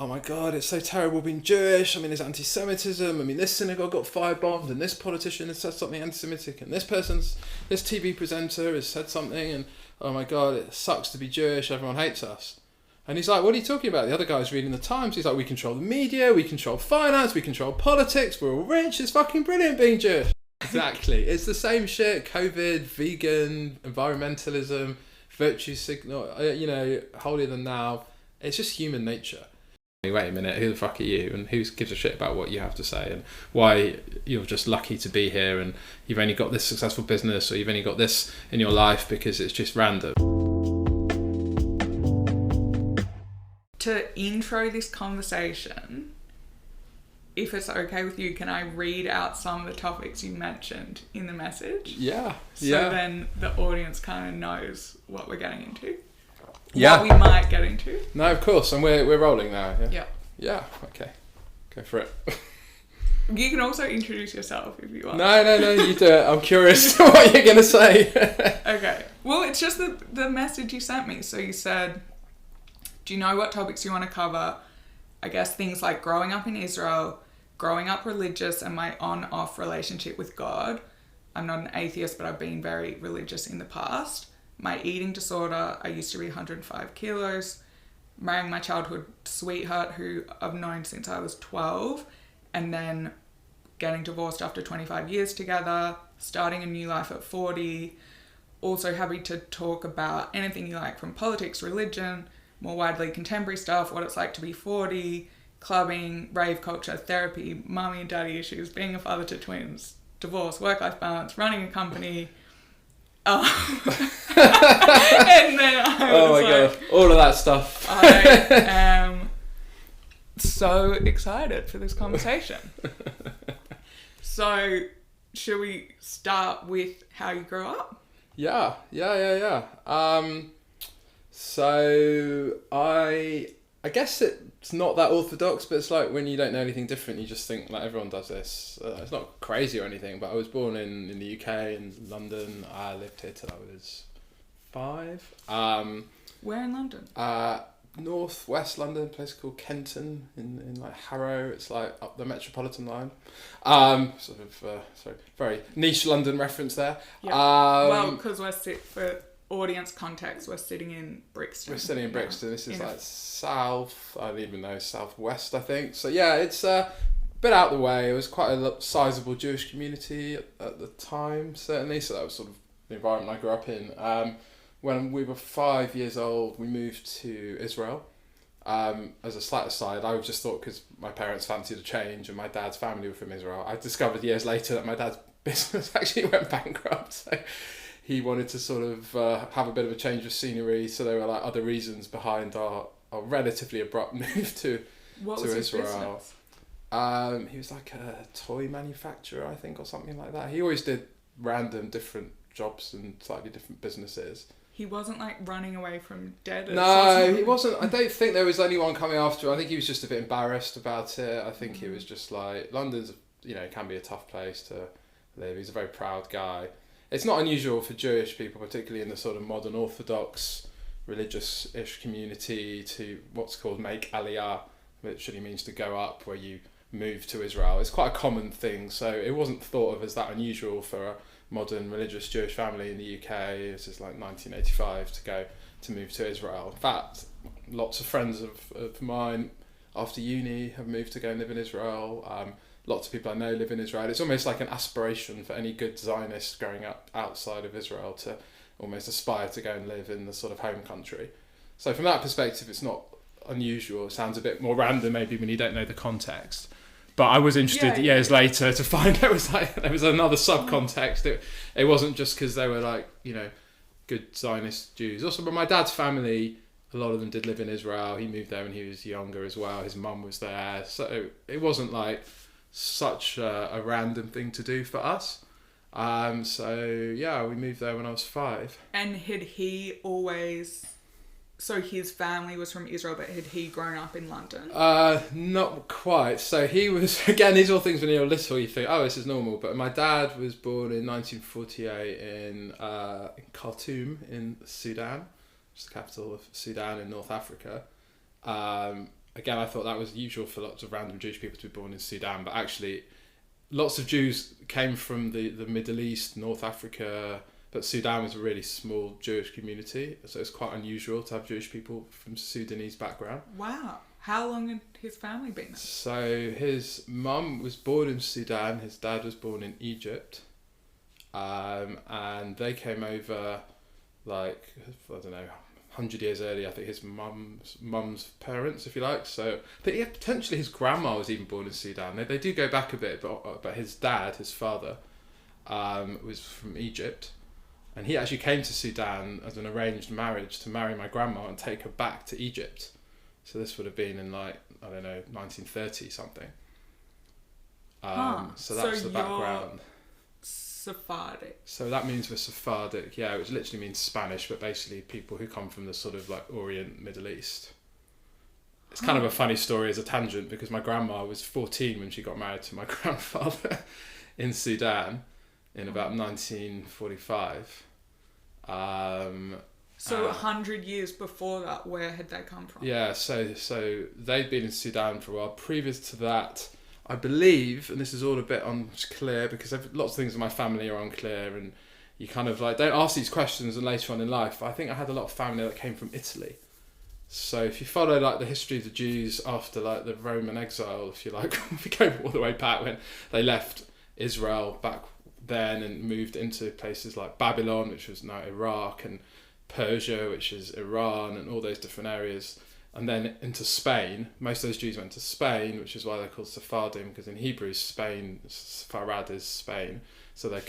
oh my God, it's so terrible being Jewish. I mean, there's anti-Semitism. I mean, this synagogue got firebombed, and this politician has said something anti-Semitic, and this TV presenter has said something, and oh my God, it sucks to be Jewish. Everyone hates us. And he's like, what are you talking about? The other guy's reading the Times. He's like, we control the media, we control finance, we control politics, we're all rich. It's fucking brilliant being Jewish. Exactly. It's the same shit. COVID, vegan, environmentalism, virtue signal, holier than thou. It's just human nature. Wait a minute, who the fuck are you? And who gives a shit about what you have to say? And why you're just lucky to be here and you've only got this successful business or you've only got this in your life because it's just random. To intro this conversation, if it's okay with you, can I read out some of the topics you mentioned in the message? Yeah. So then the audience kind of knows what we're getting into. Yeah. What we might get into. No, of course, and we're rolling now. Yeah. Yeah. Okay. Go for it. You can also introduce yourself if you want. No, you do it. I'm curious what you're gonna say. Okay. Well, it's just the message you sent me. So you said, do you know what topics you want to cover? I guess things like growing up in Israel, growing up religious, and my on-off relationship with God. I'm not an atheist, but I've been very religious in the past. My eating disorder, I used to be 105 kilos. Marrying my childhood sweetheart, who I've known since I was 12, and then getting divorced after 25 years together, starting a new life at 40. Also happy to talk about anything you like, from politics, religion, more widely contemporary stuff, what it's like to be 40, clubbing, rave culture, therapy, mummy and daddy issues, being a father to twins, divorce, work-life balance, running a company. And then God, all of that stuff. I am so excited for this conversation. So, should we start with how you grew up? Yeah. So I guess it's not that orthodox, but it's like when you don't know anything different, you just think like everyone does this. It's not crazy or anything, but I was born in the UK, in London. I lived here till I was 5. Where in London? Northwest London, a place called Kenton in like Harrow. It's like up the Metropolitan line. Very niche London reference there. Yeah. Well, because for audience context, we're sitting in Brixton. We're sitting in Brixton. This is like south, I don't even know, southwest, I think. So yeah, it's a bit out the way. It was quite a sizable Jewish community at the time, certainly. So that was sort of the environment I grew up in. When we were 5 years old, we moved to Israel. As a slight aside, I just thought because my parents fancied a change and my dad's family were from Israel, I discovered years later that my dad's business actually went bankrupt. So he wanted to sort of have a bit of a change of scenery. So there were like other reasons behind our relatively abrupt move to Israel. His business? He was like a toy manufacturer, I think, or something like that. He always did random different jobs and slightly different businesses. He wasn't like running away from debtors. No, he wasn't. I don't think there was anyone coming after him. I think he was just a bit embarrassed about it. I think he was just like, London's, can be a tough place to live. He's a very proud guy. It's not unusual for Jewish people, particularly in the sort of modern orthodox religious-ish community, to what's called make aliyah, which really means to go up, where you move to Israel. It's quite a common thing, so it wasn't thought of as that unusual for a modern religious Jewish family in the UK. This is like 1985 to move to Israel. In fact, lots of friends of mine after uni have moved to go and live in Israel. Lots of people I know live in Israel. It's almost like an aspiration for any good Zionist growing up outside of Israel to almost aspire to go and live in the sort of home country. So from that perspective, it's not unusual. It sounds a bit more random maybe when you don't know the context. But I was interested years later to find there was another subcontext. It wasn't just because they were like, good Zionist Jews. Also, but my dad's family, a lot of them did live in Israel. He moved there when he was younger as well. His mum was there. So it wasn't like such a random thing to do for us. We moved there when I was 5. And had he always... So his family was from Israel, but had he grown up in London? Not quite. So he was, again, these are all things when you're little, you think, oh, this is normal. But my dad was born in 1948 in Khartoum in Sudan, which is the capital of Sudan in North Africa. again, I thought that was usual for lots of random Jewish people to be born in Sudan, but actually lots of Jews came from the Middle East, North Africa, but Sudan was a really small Jewish community, so it's quite unusual to have Jewish people from Sudanese background. Wow. How long had his family been there? So his mum was born in Sudan, his dad was born in Egypt, and they came over like, I don't know, 100 years earlier. I think his mum's parents, if you like. So, but yeah, potentially his grandma was even born in Sudan. They do go back a bit, but his dad, his father, was from Egypt, and he actually came to Sudan as an arranged marriage to marry my grandma and take her back to Egypt. So this would have been in like, I don't know, 1930 something. So that's the background. Sephardic. So that means we're Sephardic, yeah, which literally means Spanish, but basically people who come from the sort of like Orient, Middle East. It's kind of a funny story as a tangent, because my grandma was 14 when she got married to my grandfather in Sudan in about 1945. So 100 years before that, where had they come from? Yeah, so they'd been in Sudan for a while. Previous to that, I believe, and this is all a bit unclear because lots of things in my family are unclear, and you kind of like don't ask these questions and later on in life. I think I had a lot of family that came from Italy. So if you follow like the history of the Jews after like the Roman exile, if you like, if you go all the way back when they left Israel back then and moved into places like Babylon, which was now Iraq, and Persia, which is Iran, and all those different areas, and then into Spain. Most of those Jews went to Spain, which is why they're called Sephardim, because in Hebrew, Spain, Sepharad is Spain, so they're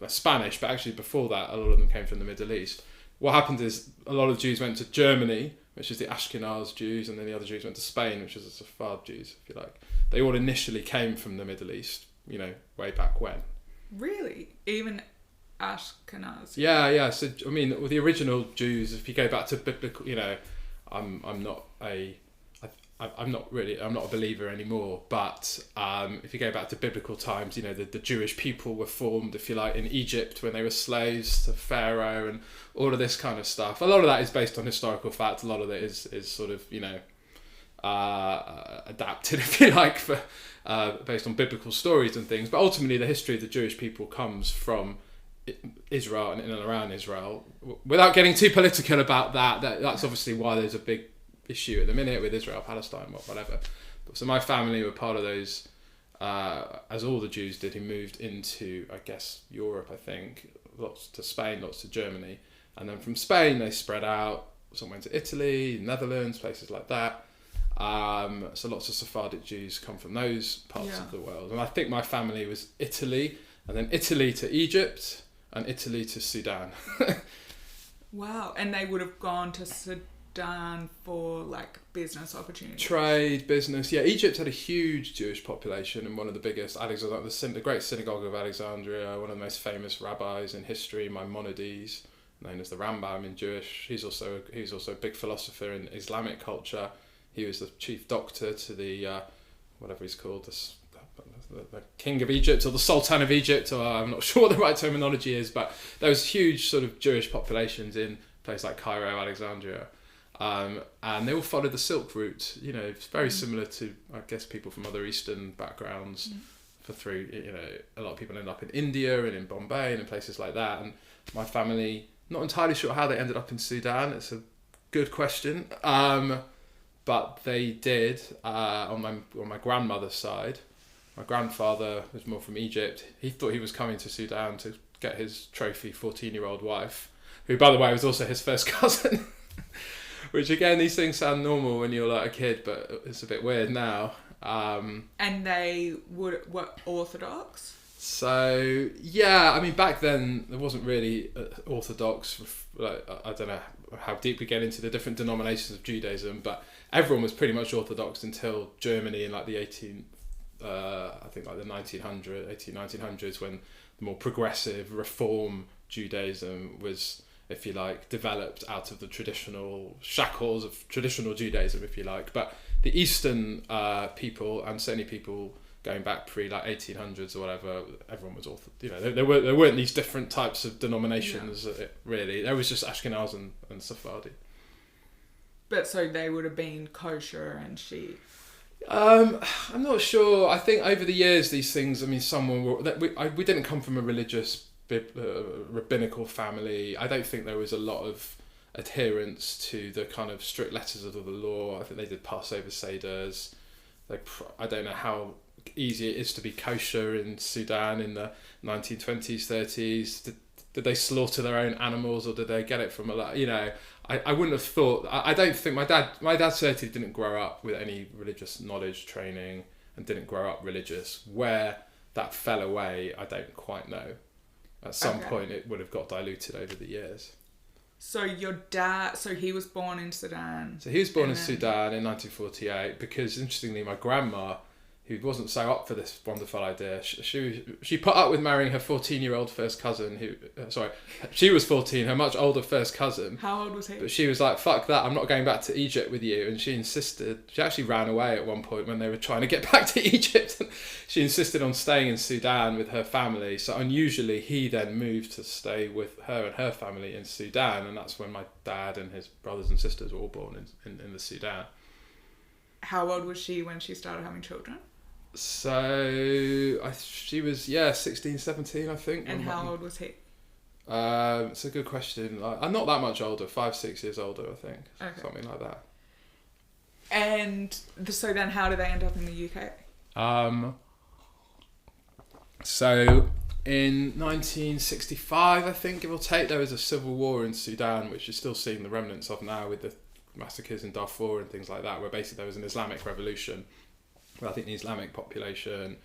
Spanish, but actually before that, a lot of them came from the Middle East. What happened is a lot of Jews went to Germany, which is the Ashkenaz Jews, and then the other Jews went to Spain, which is the Sephard Jews, if you like. They all initially came from the Middle East, way back when. Really? Even Ashkenaz? Yeah. So I mean, with the original Jews, if you go back to biblical, I'm not a believer anymore. But if you go back to biblical times, the Jewish people were formed, if you like, in Egypt when they were slaves to Pharaoh and all of this kind of stuff. A lot of that is based on historical fact. A lot of it is sort of adapted, if you like, for based on biblical stories and things. But ultimately, the history of the Jewish people comes from Israel and in and around Israel. Without getting too political about that's obviously why there's a big issue at the minute with Israel, Palestine, whatever. So my family were part of those, as all the Jews did who moved into, I guess, Europe, I think, lots to Spain, lots to Germany. And then from Spain, they spread out. Some went to Italy, Netherlands, places like that. So lots of Sephardic Jews come from those parts of the world. And I think my family was Italy, and then Italy to Egypt, and Italy to Sudan. Wow. And they would have gone to Sudan for like business opportunities. Trade, business. Yeah, Egypt had a huge Jewish population, and one of the biggest, the great synagogue of Alexandria, one of the most famous rabbis in history, Maimonides, known as the Rambam in Jewish. He's also a big philosopher in Islamic culture. He was the chief doctor to the whatever he's called, the king of Egypt or the sultan of Egypt, or I'm not sure what the right terminology is, but there was huge sort of Jewish populations in places like Cairo, Alexandria, and they all followed the Silk Route. It's very similar to, I guess, people from other Eastern backgrounds. A lot of people end up in India and in Bombay and in places like that. And my family, not entirely sure how they ended up in Sudan. It's a good question. But they did on my grandmother's side. My grandfather was more from Egypt. He thought he was coming to Sudan to get his trophy 14-year-old wife, who, by the way, was also his first cousin. Which, again, these things sound normal when you're like a kid, but it's a bit weird now. And they were Orthodox? So, yeah, I mean, back then, there wasn't really Orthodox. I don't know how deep we get into the different denominations of Judaism, but everyone was pretty much Orthodox until Germany in like the 1900s, when the more progressive reform Judaism was, if you like, developed out of the traditional shackles of traditional Judaism, if you like. But the Eastern people, and certainly people going back pre like 1800s or whatever, everyone was Orthodox. There weren't these different types of denominations. Really, there was just Ashkenaz and Sephardi. But so they would have been kosher and sheep. I'm not sure. I think over the years these things. I mean, we didn't come from a religious rabbinical family. I don't think there was a lot of adherence to the kind of strict letters of the law. I think they did Passover seders. I don't know how easy it is to be kosher in Sudan in the 1920s, 30s. Did they slaughter their own animals, or did they get it from a lot? You know, I wouldn't have thought. I don't think my dad certainly didn't grow up with any religious knowledge training and didn't grow up religious. Where that fell away, I don't quite know. At some point, it would have got diluted over the years. So your dad, so he was born in Sudan. So he was born in Sudan in 1948 because, interestingly, my grandma, who wasn't so up for this wonderful idea, she put up with marrying her 14-year-old first cousin, she was 14, her much older first cousin. How old was he? But she was like, fuck that, I'm not going back to Egypt with you. And she insisted, she actually ran away at one point when they were trying to get back to Egypt. She insisted on staying in Sudan with her family. So unusually, he then moved to stay with her and her family in Sudan. And that's when my dad and his brothers and sisters were all born in the Sudan. How old was she when she started having children? So she was 16, 17, I think. And how old was he? It's a good question. I'm not that much older, 5-6 years older, I think. Okay. Something like that. And so then how did they end up in the UK? So in 1965, I think, give or take, there was a civil war in Sudan, which you're still seeing the remnants of now with the massacres in Darfur and things like that, where basically there was an Islamic revolution. Well, I think the Islamic population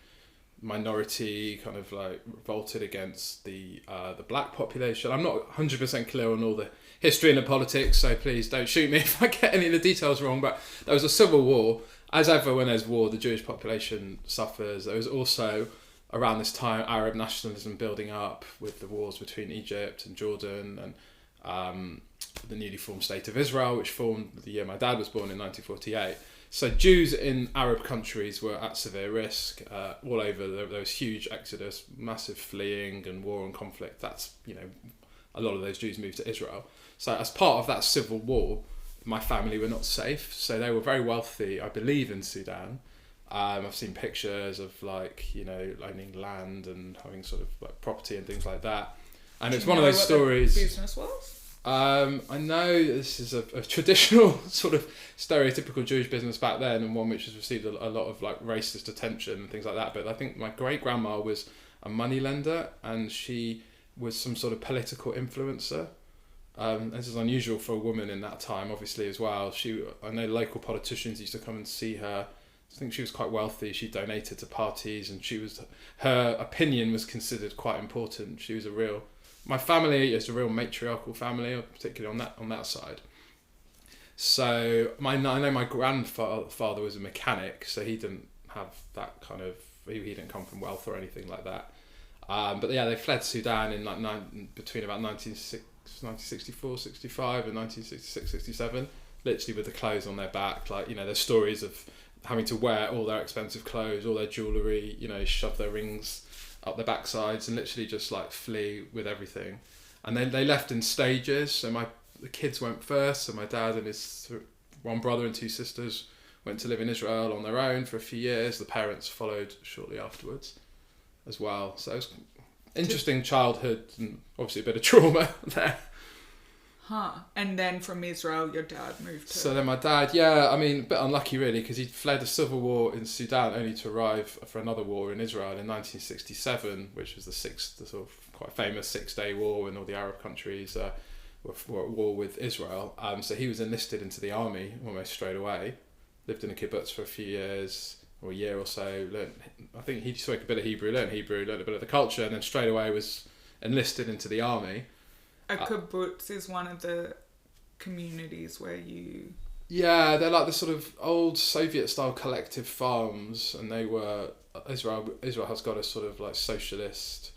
minority kind of like revolted against the black population. I'm not 100% clear on all the history and the politics, so please don't shoot me if I get any of the details wrong, but there was a civil war. As ever when there's war, the Jewish population suffers. There was also, around this time, Arab nationalism building up with the wars between Egypt and Jordan and the newly formed State of Israel, which formed the year my dad was born in 1948. So Jews in Arab countries were at severe risk all over. There was huge exodus, massive fleeing and war and conflict. That's, a lot of those Jews moved to Israel. So as part of that civil war, my family were not safe. So they were very wealthy, I believe, in Sudan. I've seen pictures of owning land and having sort of like property and things like that. And it's one of those stories. The business was? I know this is a traditional sort of stereotypical Jewish business back then, and one which has received a lot of like racist attention and things like that. But I think my great grandma was a moneylender, and she was some sort of political influencer. This is unusual for a woman in that time, obviously, as well. I know local politicians used to come and see her. I think she was quite wealthy. She donated to parties, and her opinion was considered quite important. My family is a real matriarchal family, particularly on that side. So I know my grandfather was a mechanic, so he didn't have that kind of. He didn't come from wealth or anything like that. But yeah, they fled Sudan in between about 1964, 65 and 1966, 67, literally with the clothes on their back. There's stories of having to wear all their expensive clothes, all their jewellery, shove their rings up their backsides and literally just like flee with everything. And then they left in stages. So the kids went first. So my dad and his one brother and two sisters went to live in Israel on their own for a few years. The parents followed shortly afterwards as well. So it was interesting childhood and obviously a bit of trauma there. And then from Israel, your dad moved to... So then my dad, a bit unlucky really, because he'd fled a civil war in Sudan only to arrive for another war in Israel in 1967, which was the sort of quite famous 6-day war when all the Arab countries were at war with Israel. So he was enlisted into the army almost straight away, lived in a kibbutz for a few years, or a year or so, I think he spoke a bit of Hebrew, learned a bit of the culture, and then straight away was enlisted into the army. A kibbutz is one of the communities where you... Yeah, they're like the sort of old Soviet-style collective farms, and they were... Israel has got a sort of like socialist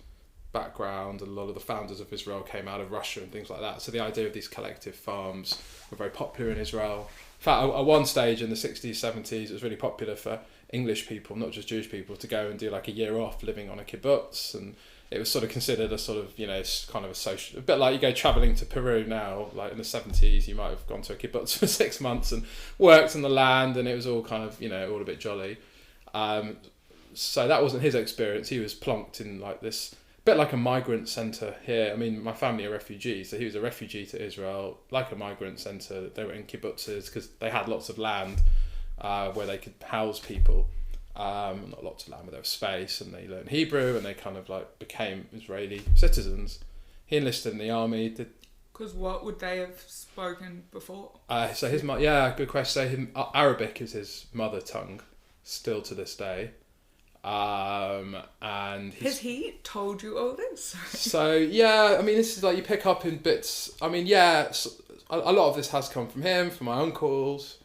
background, and a lot of the founders of Israel came out of Russia and things like that. So the idea of these collective farms were very popular in Israel. In fact, at one stage in the 60s, 70s, it was really popular for English people, not just Jewish people, to go and do like a year off living on a kibbutz and it was sort of considered a sort of, kind of a social, a bit like you go travelling to Peru now, like in the 70s, you might have gone to a kibbutz for 6 months and worked on the land, and it was all kind of, all a bit jolly. So that wasn't his experience. He was plonked in like this, bit like a migrant centre here. I mean, my family are refugees, so he was a refugee to Israel, like a migrant centre. They were in kibbutzes because they had lots of land where they could house people. Not lots of land, but there was space, and they learned Hebrew, and they kind of like became Israeli citizens. He enlisted in the army. Because what would they have spoken before? So his good question. So Arabic is his mother tongue, still to this day. And has he told you all this? So I mean, this is like you pick up in bits. I mean, a lot of this has come from him, from my uncles,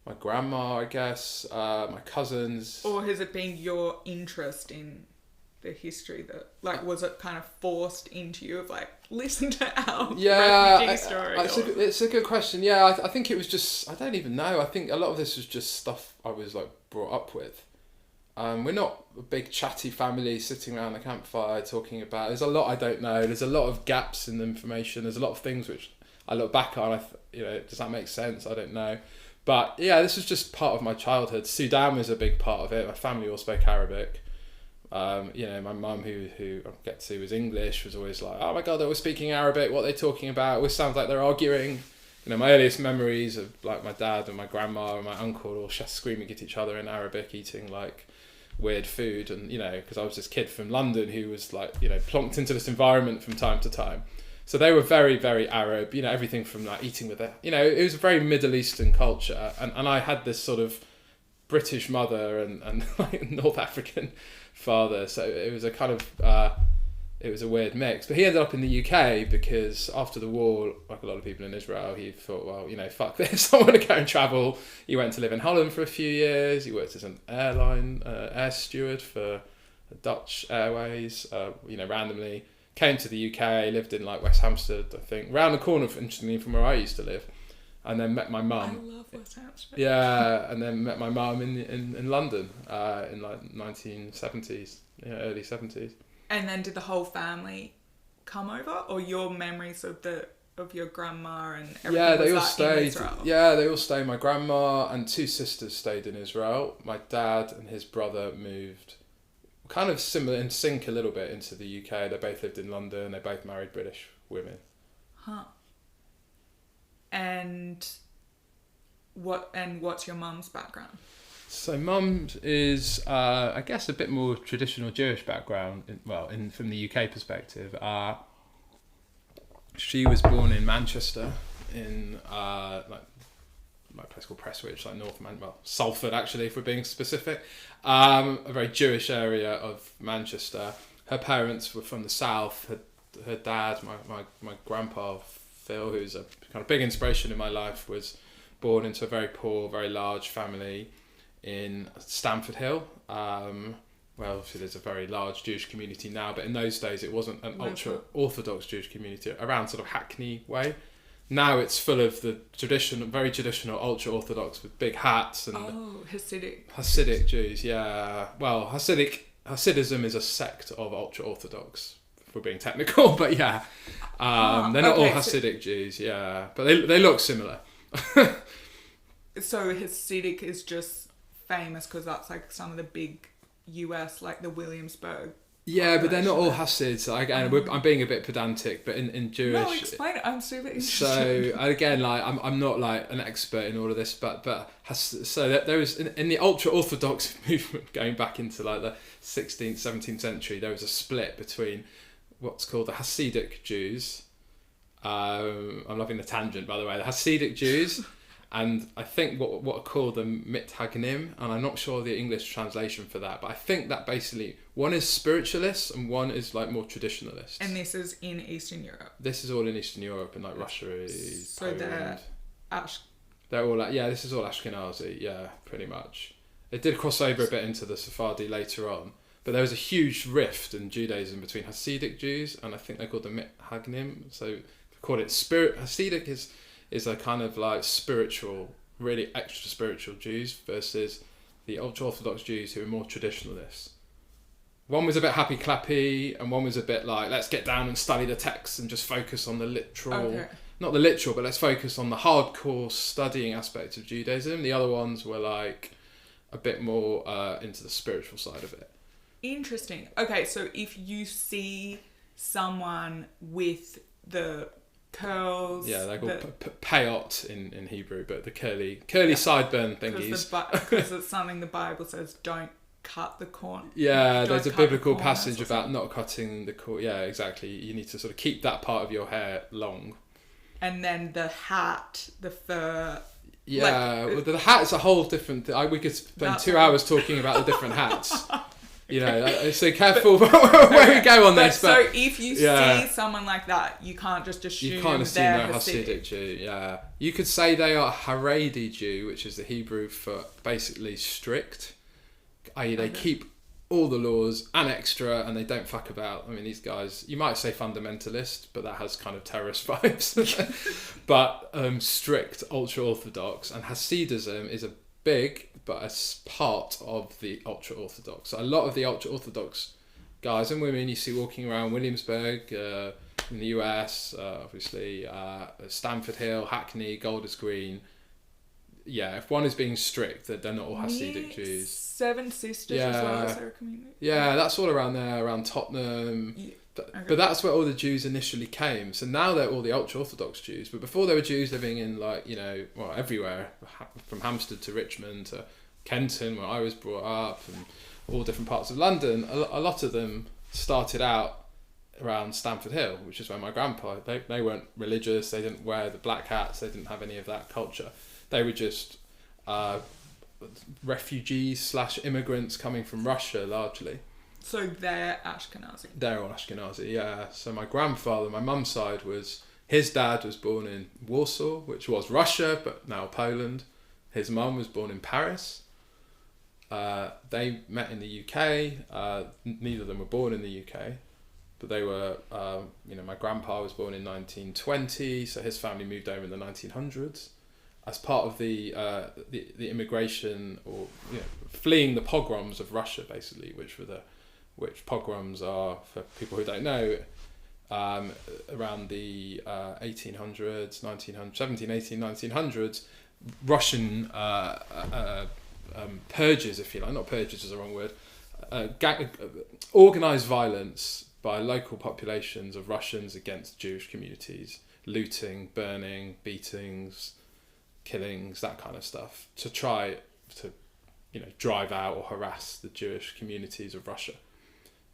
my grandma, I guess, my cousins. Or has it been your interest in the history that, like, was it kind of forced into you of like, listen to our refugee story? It's a good question. Yeah, I think it was just, I don't even know. I think a lot of this was just stuff I was like brought up with. We're not a big chatty family sitting around the campfire talking about. There's a lot I don't know. There's a lot of gaps in the information. There's a lot of things which I look back on. Does that make sense? I don't know. But yeah, this was just part of my childhood. Sudan was a big part of it. My family all spoke Arabic. My mum, who I get to was English, was always like, oh my God, they're all speaking Arabic. What are they talking about? It always sounds like they're arguing. My earliest memories of like my dad and my grandma and my uncle all screaming at each other in Arabic, eating like weird food. And, because I was this kid from London who was like, plonked into this environment from time to time. So they were very, very Arab, everything from like eating with it. It was a very Middle Eastern culture. And I had this sort of British mother and like North African father. So it was a kind of, it was a weird mix. But he ended up in the UK because after the war, like a lot of people in Israel, he thought, well, fuck this. I want to go and travel. He went to live in Holland for a few years. He worked as an air steward for Dutch Airways, randomly. Came to the UK, lived in like West Hampstead, I think, round the corner, interestingly, from where I used to live, and then met my mum. I love West Hampstead. Yeah, and then met my mum in London in like 1970s, early 70s. And then did the whole family come over, or your memories of your grandma and everything? Yeah, they all stayed. In Israel? Yeah, they all stayed. My grandma and two sisters stayed in Israel. My dad and his brother moved. Kind of similar in sync a little bit into the UK. They both lived in London. They both married British women. Huh. And what's your mum's background? So mum is, I guess, a bit more traditional Jewish background. From the UK perspective, she was born in Manchester, in a place called Prestwich, like Salford actually, if we're being specific. A very Jewish area of Manchester. Her parents were from the south. Her dad, my grandpa Phil, who's a kind of big inspiration in my life, was born into a very poor, very large family in Stamford Hill. Obviously there's a very large Jewish community now, but in those days it wasn't an ultra-Orthodox Jewish community, around sort of Hackney way. Now it's full of the very traditional ultra-Orthodox with big hats and Hasidic Jews. Yeah, well, Hasidism is a sect of ultra-Orthodox, if we're being technical, but yeah, they're not all Hasidic Jews. Yeah, but they look similar. So Hasidic is just famous because that's like some of the big US, like the Williamsburg. Yeah, but they're not all Hasids. I'm being a bit pedantic, but in Jewish. No, explain it. I'm super interested. So again, like I'm not like an expert in all of this, but there was in the ultra Orthodox movement going back into like the 16th, 17th century. There was a split between what's called the Hasidic Jews. I'm loving the tangent, by the way. The Hasidic Jews. And I think what are called the Mithagnim, and I'm not sure the English translation for that, but I think that basically one is spiritualist and one is like more traditionalist. And this is in Eastern Europe? This is all in Eastern Europe, and like Russia is so Poland. They're all like, this is all Ashkenazi, yeah, pretty much. It did cross over a bit into the Sephardi later on, but there was a huge rift in Judaism between Hasidic Jews and I think they're called the Mithagnim, so they called it Hasidic is a kind of like spiritual, really extra spiritual Jews versus the ultra-Orthodox Jews who are more traditionalists. one was a bit happy clappy, and one was a bit like, let's get down and study the text and just focus on the literal, not the literal, but let's focus on the hardcore studying aspect of Judaism. The other ones were like a bit more into the spiritual side of it. Interesting. Okay, so if you see someone with the curls... Yeah, they're called payot in Hebrew, but the curly sideburn thingies. Because it's something the Bible says, don't cut the corn. Yeah, there's a biblical passage about not cutting the corn. Yeah, exactly. You need to sort of keep that part of your hair long. And then the hat, the fur... Yeah, well, the hat is a whole different thing. We could spend 2 hours talking about the different hats. You know, so careful where we go on this. But so if you see someone like that, you can't just assume you can't assume they're they're Hasidic Jew. Yeah, you could say they are Haredi Jew, which is the Hebrew for basically strict, i.e. they keep all the laws and extra, and they don't fuck about. I mean, these guys, you might say fundamentalist, but that has kind of terrorist vibes. But strict, ultra-Orthodox, and Hasidism is a big, but as part of the ultra-Orthodox. So a lot of the ultra-Orthodox guys and women you see walking around Williamsburg in the US, obviously, Stamford Hill, Hackney, Golders Green. Yeah, if one is being strict, they're not all Hasidic Jews. Seven Sisters as well, is there a community? Yeah, that's all around there, around Tottenham. Yeah. Okay. But that's where all the Jews initially came. So now they're all the ultra-Orthodox Jews. But before, there were Jews living in, like, you know, well, everywhere, from Hampstead to Richmond to Kenton, where I was brought up, and all different parts of London. A lot of them started out around Stamford Hill, which is where my grandpa, they weren't religious, they didn't wear the black hats, they didn't have any of that culture. They were just refugees / immigrants coming from Russia, largely. So they're Ashkenazi? They're all Ashkenazi, yeah. So my grandfather, my mum's side, his dad was born in Warsaw, which was Russia, but now Poland. His mum was born in Paris. They met in the UK. Neither of them were born in the UK, but they were, my grandpa was born in 1920, so his family moved over in the 1900s. As part of the immigration, or fleeing the pogroms of Russia, basically, which pogroms are, for people who don't know, around the 1800s, 1900s, Russian purges, if you like, not purges is the wrong word, organised violence by local populations of Russians against Jewish communities, looting, burning, beatings, killings, that kind of stuff, to try to drive out or harass the Jewish communities of Russia.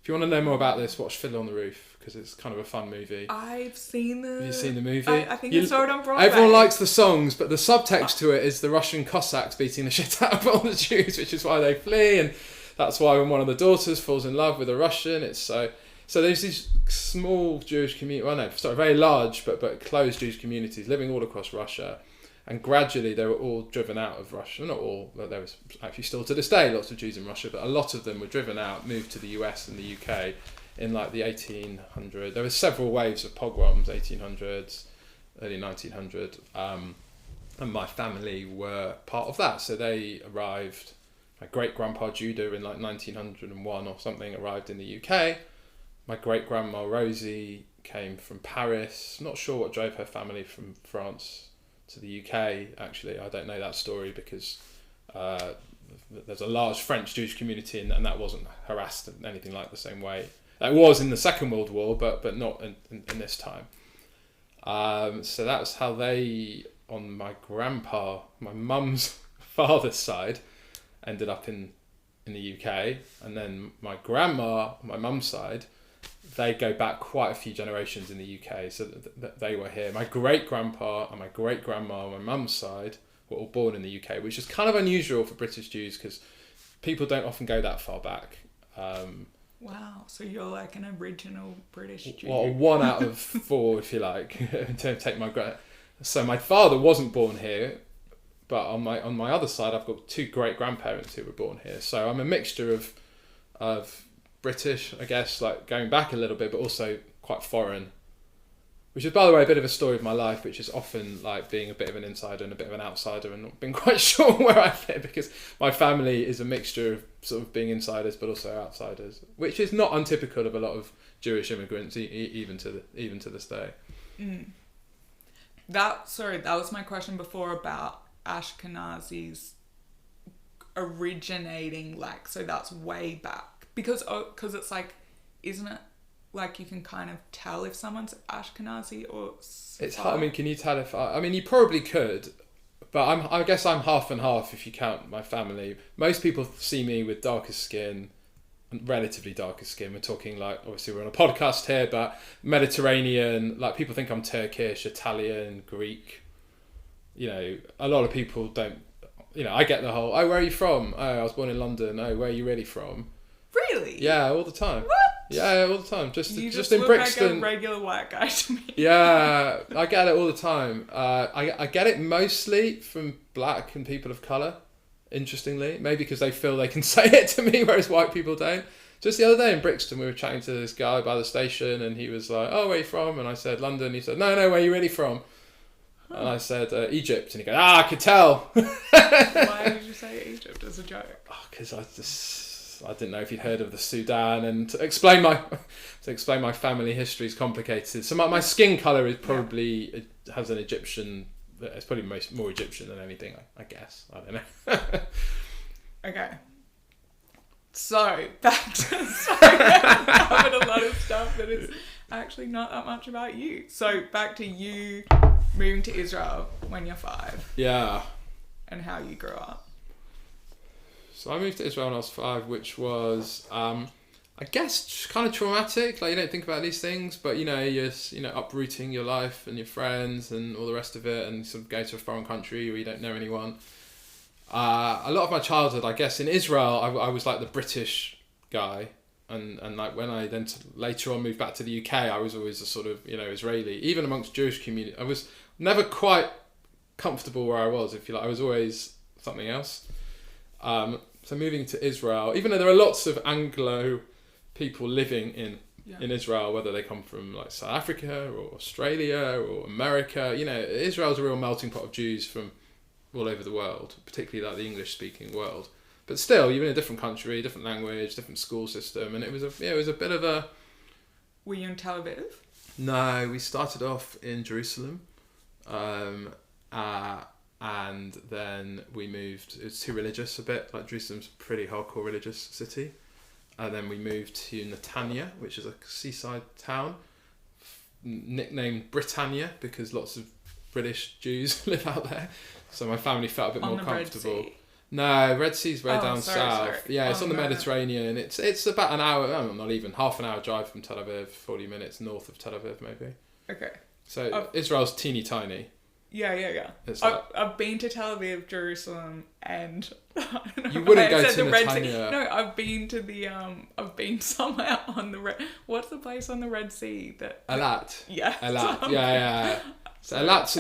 If you want to know more about this, watch Fiddler on the Roof, because it's kind of a fun movie. I've seen the... Have you seen the movie? I think I saw it on Broadway. Everyone likes the songs, but the subtext to it is the Russian Cossacks beating the shit out of all the Jews, which is why they flee, and that's why when one of the daughters falls in love with a Russian, it's so there's these small Jewish very large but closed Jewish communities living all across Russia. And gradually they were all driven out of Russia. Not all, but there was actually still to this day lots of Jews in Russia, but a lot of them were driven out, moved to the US and the UK in like the 1800s. There were several waves of pogroms, 1800s, early 1900s, and my family were part of that. So they arrived, my great-grandpa Judah in like 1901 or something arrived in the UK. My great-grandma Rosie came from Paris. Not sure what drove her family from France to the UK, actually. I don't know that story because there's a large French Jewish community and that wasn't harassed in anything like the same way. It was in the Second World War, but not in this time. So that's how they, on my mum's father's side, ended up in the UK. And then my grandma, my mum's side, they go back quite a few generations in the UK, so they were here. My great-grandpa and my great-grandma on my mum's side were all born in the UK, which is kind of unusual for British Jews because people don't often go that far back. Wow, so you're like an original British Jew. Well, 1 out of 4, if you like, to take my So my father wasn't born here, but on my other side, I've got 2 great-grandparents who were born here. So I'm a mixture of British, I guess, like going back a little bit, but also quite foreign. which is, by the way, a bit of a story of my life, which is often like being a bit of an insider and a bit of an outsider, and not being quite sure where I fit, because my family is a mixture of sort of being insiders but also outsiders, which is not untypical of a lot of Jewish immigrants, even to this day. That was my question before about Ashkenazis originating, like, so that's way back, because it's like, isn't it like you can kind of tell if someone's Ashkenazi or Sephardic? It's hard. I mean, can you tell if I mean, you probably could, but I guess I'm half and half if you count my family. Most people see me with darker skin, relatively darker skin. We're talking like, obviously we're on a podcast here, but Mediterranean, like people think I'm Turkish, Italian, Greek. You know, a lot of people don't, you know, I get the whole, oh, where are you from? Oh, I was born in London. Oh, where are you really from? Really? Yeah, all the time. What? Yeah, all the time. Just in look Brixton. like a regular white guy to me. Yeah, I get it all the time. I get it mostly from black and people of colour, interestingly. Maybe because they feel they can say it to me, whereas white people don't. Just the other day in Brixton, we were chatting to this guy by the station, and he was like, oh, where are you from? And I said, London. He said, no, where are you really from? Huh. And I said, Egypt. And he goes, I could tell. Why did you say Egypt as a joke? Because I didn't know if you'd heard of the Sudan, and to explain my family history is complicated. So my skin colour is probably, it has an Egyptian, it's probably more Egyptian than anything, I guess. I don't know. Okay. So, back to, sorry, I've covered a lot of stuff that is actually not that much about you. So, back to you moving to Israel when you're 5. Yeah. And how you grew up. So I moved to Israel when I was 5, which was, I guess, kind of traumatic. Like, you don't think about these things, but you're uprooting your life and your friends and all the rest of it, and sort of go to a foreign country where you don't know anyone. A lot of my childhood, I guess, in Israel, I was like the British guy, and like when I then later on moved back to the UK, I was always a sort of Israeli. Even amongst Jewish community, I was never quite comfortable where I was. If you like, I was always something else. So moving to Israel, even though there are lots of Anglo people living in Israel, whether they come from like South Africa or Australia or America, Israel's a real melting pot of Jews from all over the world, particularly like the English-speaking world. But still, you're in a different country, different language, different school system, and it was a bit of a. Were you in Tel Aviv? No, we started off in Jerusalem. And then we moved, it's too religious a bit, like Jerusalem's a pretty hardcore religious city. And then we moved to Netanya, which is a seaside town, nicknamed Britannia because lots of British Jews live out there. So my family felt a bit more comfortable. Red Sea. No, Red Sea's way down south. Sorry. Yeah, it's on the Mediterranean. It's about an hour, not even, half an hour drive from Tel Aviv, 40 minutes north of Tel Aviv maybe. Okay. So Israel's teeny tiny. Yeah. I've been to Tel Aviv, Jerusalem, and I don't know. You wouldn't go to Netanya. No, I've been to I've been somewhere on the what's the place on the Red Sea that? Eilat. Yeah. Eilat. Yeah. So Eilat's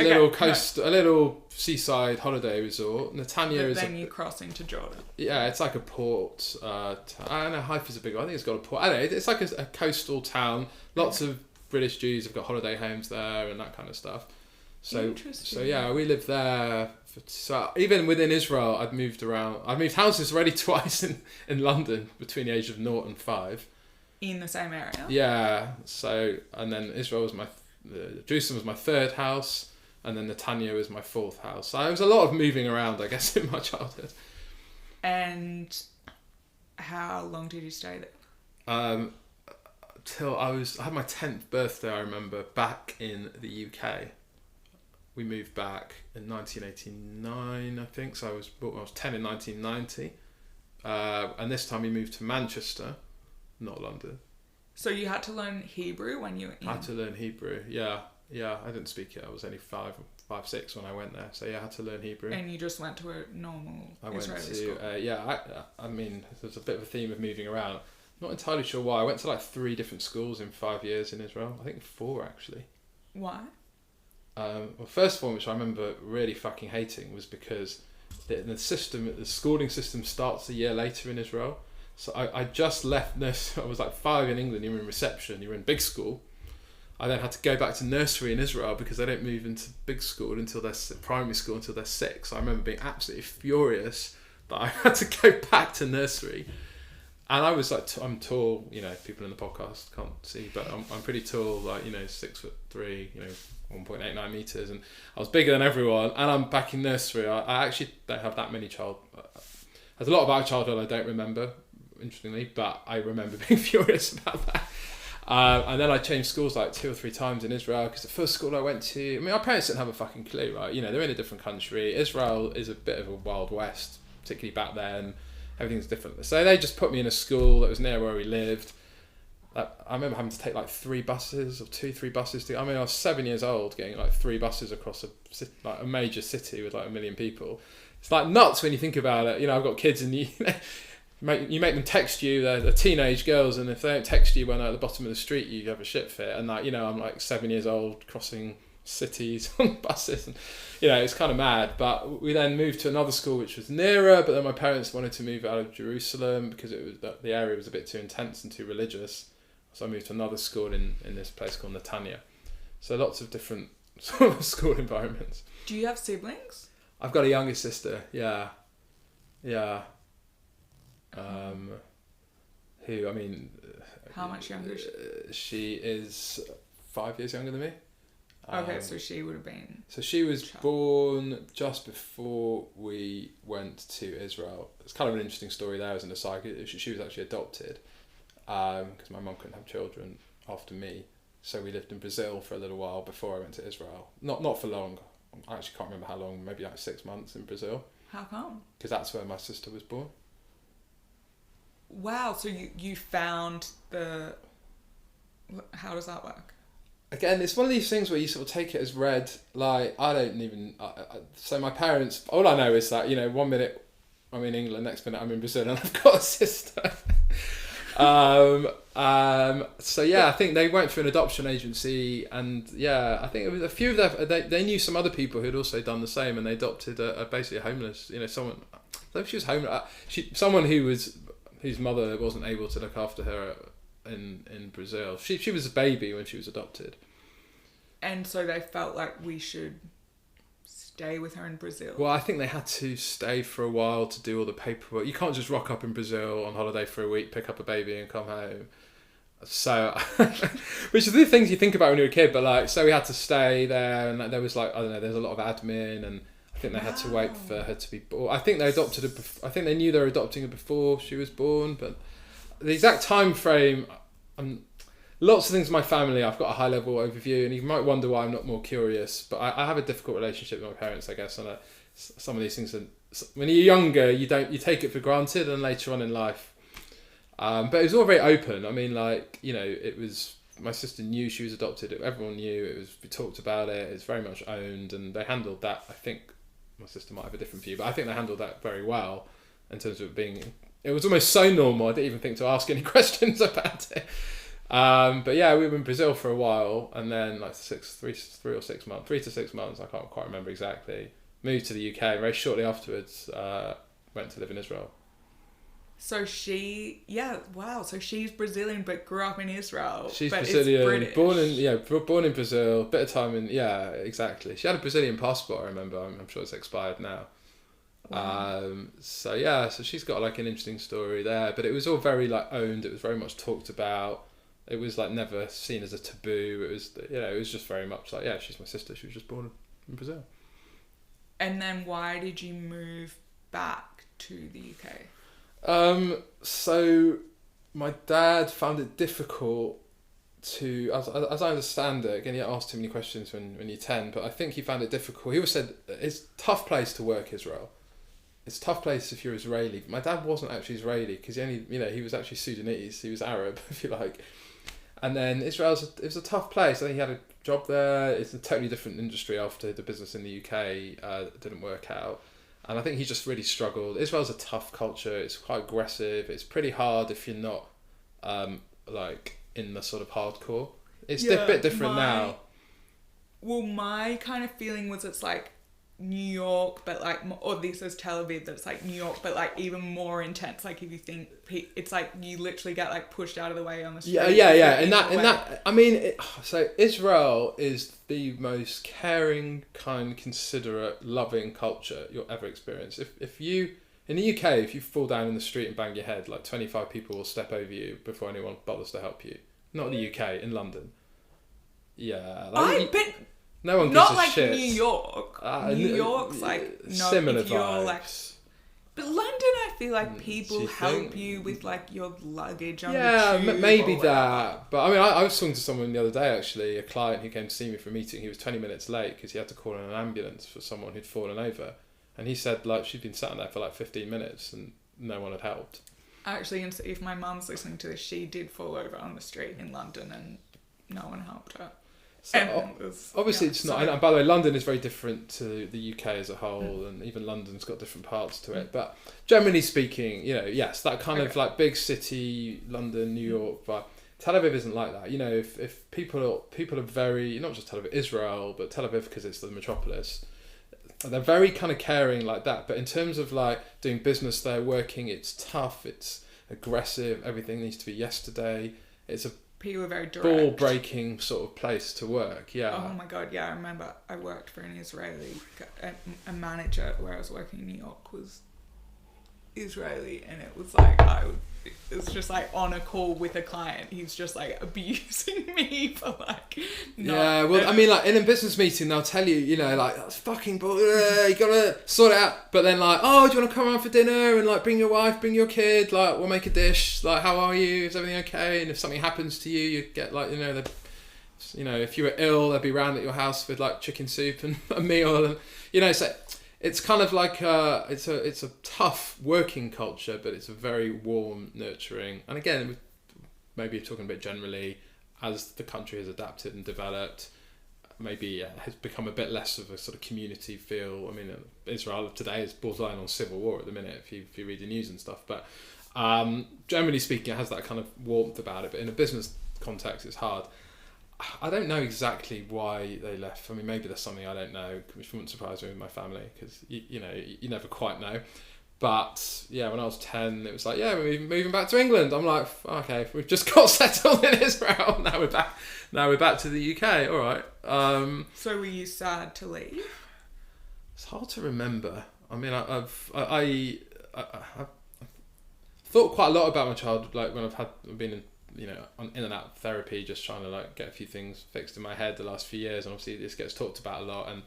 a little seaside holiday resort. Netanya is. Then you cross into Jordan. Yeah, it's like a port. I don't know. Haifa's a big one. I think it's got a port. I don't know. It's like a coastal town. Lots of British Jews have got holiday homes there and that kind of stuff. So yeah, we lived there. So even within Israel, I'd moved around. I'd moved houses already twice in London between the age of 0 and 5. In the same area? Yeah. So, and then Israel was Jerusalem was my 3rd house, and then Netanya was my 4th house. So it was a lot of moving around, I guess, in my childhood. And how long did you stay there? Till I had my 10th birthday, I remember, back in the UK. We moved back in 1989, I think. So I was 10 in 1990. And this time we moved to Manchester, not London. So you had to learn Hebrew when you were in? I had to learn Hebrew, yeah. I didn't speak it. I was only 5, 6 when I went there. So yeah, I had to learn Hebrew. And you just went to a normal Israeli school? I mean, there's a bit of a theme of moving around. Not entirely sure why. I went to like 3 different schools in 5 years in Israel. I think 4 actually. Why? Well, first one, which I remember really fucking hating, was because the schooling system starts a year later in Israel. So I just left this. I was like 5 in England. You were in reception. You were in big school. I then had to go back to nursery in Israel because they don't move into big school until they're primary school until they're 6. I remember being absolutely furious that I had to go back to nursery. And I was like, I'm tall, you know, people in the podcast can't see, but I'm pretty tall, like, you know, 6'3", you know, 1.89 meters, and I was bigger than everyone. And I'm back in nursery. I actually don't have that many there's a lot about childhood I don't remember, interestingly, but I remember being furious about that. And then I changed schools like 2 or 3 times in Israel, because the first school I went to, I mean, our parents didn't have a fucking clue, right? You know, they're in a different country. Israel is a bit of a wild west, particularly back then. Everything's different. So they just put me in a school that was near where we lived. I remember having to take like 3 buses or 2-3 buses I was 7 years old, getting like 3 buses across a major city with like 1 million people. It's like nuts when you think about it. You know, I've got kids, and you make them text you. They're teenage girls, and if they don't text you when they're at the bottom of the street, you have a shit fit. And like, you know, I'm like 7 years old crossing cities on buses, and you know, it's kind of mad. But we then moved to another school which was nearer, but then my parents wanted to move out of Jerusalem because it was the area was a bit too intense and too religious, so I moved to another school in this place called Netanya. So lots of different sort of school environments. Do you have siblings? I've got a younger sister, who, I mean, how much younger is she? She is 5 years younger than me. Okay, so she would have been... So she was born just before we went to Israel. It's kind of an interesting story there as an aside. She was actually adopted because my mum couldn't have children after me. So we lived in Brazil for a little while before I went to Israel. Not for long. I actually can't remember how long, maybe like 6 months in Brazil. How come? Because that's where my sister was born. Wow, so you found the... How does that work? Again, it's one of these things where you sort of take it as read. Like, I don't even... so my parents... All I know is that, you know, 1 minute I'm in England, next minute I'm in Brazil, and I've got a sister. So yeah, I think they went through an adoption agency, and yeah, I think it was a few of them. They knew some other people who'd also done the same, and they adopted basically a homeless, you know, someone. I don't know if she was homeless. Someone whose mother wasn't able to look after her in Brazil. She was a baby when she was adopted. And so they felt like we should stay with her in Brazil. Well, I think they had to stay for a while to do all the paperwork. You can't just rock up in Brazil on holiday for a week, pick up a baby and come home. So, which are the things you think about when you're a kid, but like, so we had to stay there, and there was like, I don't know, there's a lot of admin, and I think they had to wait for her to be born. I think they adopted her, I think they knew they were adopting her before she was born, but the exact time frame, lots of things in my family, I've got a high level overview, and you might wonder why I'm not more curious, but I have a difficult relationship with my parents, I guess, and some of these things, when you're younger, you take it for granted, and later on in life, but it was all very open. I mean, like, you know, it was, my sister knew she was adopted, everyone knew, we talked about it, it's very much owned, and they handled that. I think my sister might have a different view, but I think they handled that very well in terms of it was almost so normal, I didn't even think to ask any questions about it. But yeah, we were in Brazil for a while, and then like 3 to 6 months, I can't quite remember exactly, moved to the UK, and very shortly afterwards went to live in Israel. So she's Brazilian but grew up in Israel. She's but Brazilian, born in Brazil, bit of time in, yeah, exactly. She had a Brazilian passport, I remember. I'm sure it's expired now. Wow. So she's got like an interesting story there, but it was all very like owned. It was very much talked about. It was like never seen as a taboo. It was, you know, it was just very much like, yeah, she's my sister. She was just born in Brazil. And then why did you move back to the UK? So my dad found it difficult to, as I understand it, again, you don't ask too many questions when you're 10, but I think he found it difficult. He always said it's a tough place to work, Israel. It's a tough place if you're Israeli. My dad wasn't actually Israeli because he was actually Sudanese. He was Arab, if you like. And then it was a tough place. I think he had a job there. It's a totally different industry after the business in the UK didn't work out. And I think he just really struggled. Israel's a tough culture. It's quite aggressive. It's pretty hard if you're not like in the sort of hardcore. It's a bit different now. Well, my kind of feeling was it's like New York, but like, or this is Tel Aviv, that's like New York, but like even more intense. Like if you think it's like you literally get like pushed out of the way on the street. Yeah. And that, I mean, so Israel is the most caring, kind, considerate, loving culture you'll ever experience. If you, in the UK, if you fall down in the street and bang your head, like 25 people will step over you before anyone bothers to help you. Not in the UK, in London. Yeah. Like, no one gives not a like shit. New York. New York's like no, similar if you're vibes. like, but London, I feel like people help you with like your luggage on the tube. Maybe that. But I mean, I was talking to someone the other day actually, a client who came to see me for a meeting. He was 20 minutes late because he had to call in an ambulance for someone who'd fallen over, and he said like she'd been sat there for like 15 minutes and no one had helped. Actually, if my mum's listening to this, she did fall over on the street in London and no one helped her. So obviously it's not, and by the way, London is very different to the UK as a whole, and even London's got different parts to it, but generally speaking, yes, that kind of like big city, London, New York, but Tel Aviv isn't like that. If people are very, not just Tel Aviv, Israel, but Tel Aviv because it's the metropolis, they're very kind of caring like that, but in terms of like doing business there, working, it's tough, it's aggressive, everything needs to be yesterday, it's a people are very direct. Ball-breaking sort of place to work, yeah. Oh my God, yeah, I remember I worked for an Israeli, a manager where I was working in New York was Israeli, and it was like, it was just like on a call with a client, he's just like abusing me for like... Yeah, well, I mean, like in a business meeting, they'll tell you, like, that's fucking bullshit, you gotta sort it out. But then like, oh, do you want to come around for dinner and like bring your wife, bring your kid, like we'll make a dish, like how are you, is everything okay? And if something happens to you, you get like, if you were ill, they'd be round at your house with like chicken soup and a meal, and so it's kind of like it's a tough working culture, but it's a very warm, nurturing, and again, maybe talking a bit generally, as the country has adapted and developed, maybe has become a bit less of a sort of community feel. I mean, Israel today is borderline on civil war at the minute, if you read the news and stuff, but generally speaking, it has that kind of warmth about it, but in a business context, it's hard. I don't know exactly why they left. I mean, maybe there's something I don't know, which wouldn't surprise me with my family, because you never quite know. But yeah, when I was 10, it was like, yeah, we're moving back to England. I'm like, okay, we've just got settled in Israel. Now we're back to the UK. All right. So were you sad to leave? It's hard to remember. I mean, I've thought quite a lot about my childhood, like when I've been in and out therapy, just trying to like get a few things fixed in my head the last few years, and obviously this gets talked about a lot, and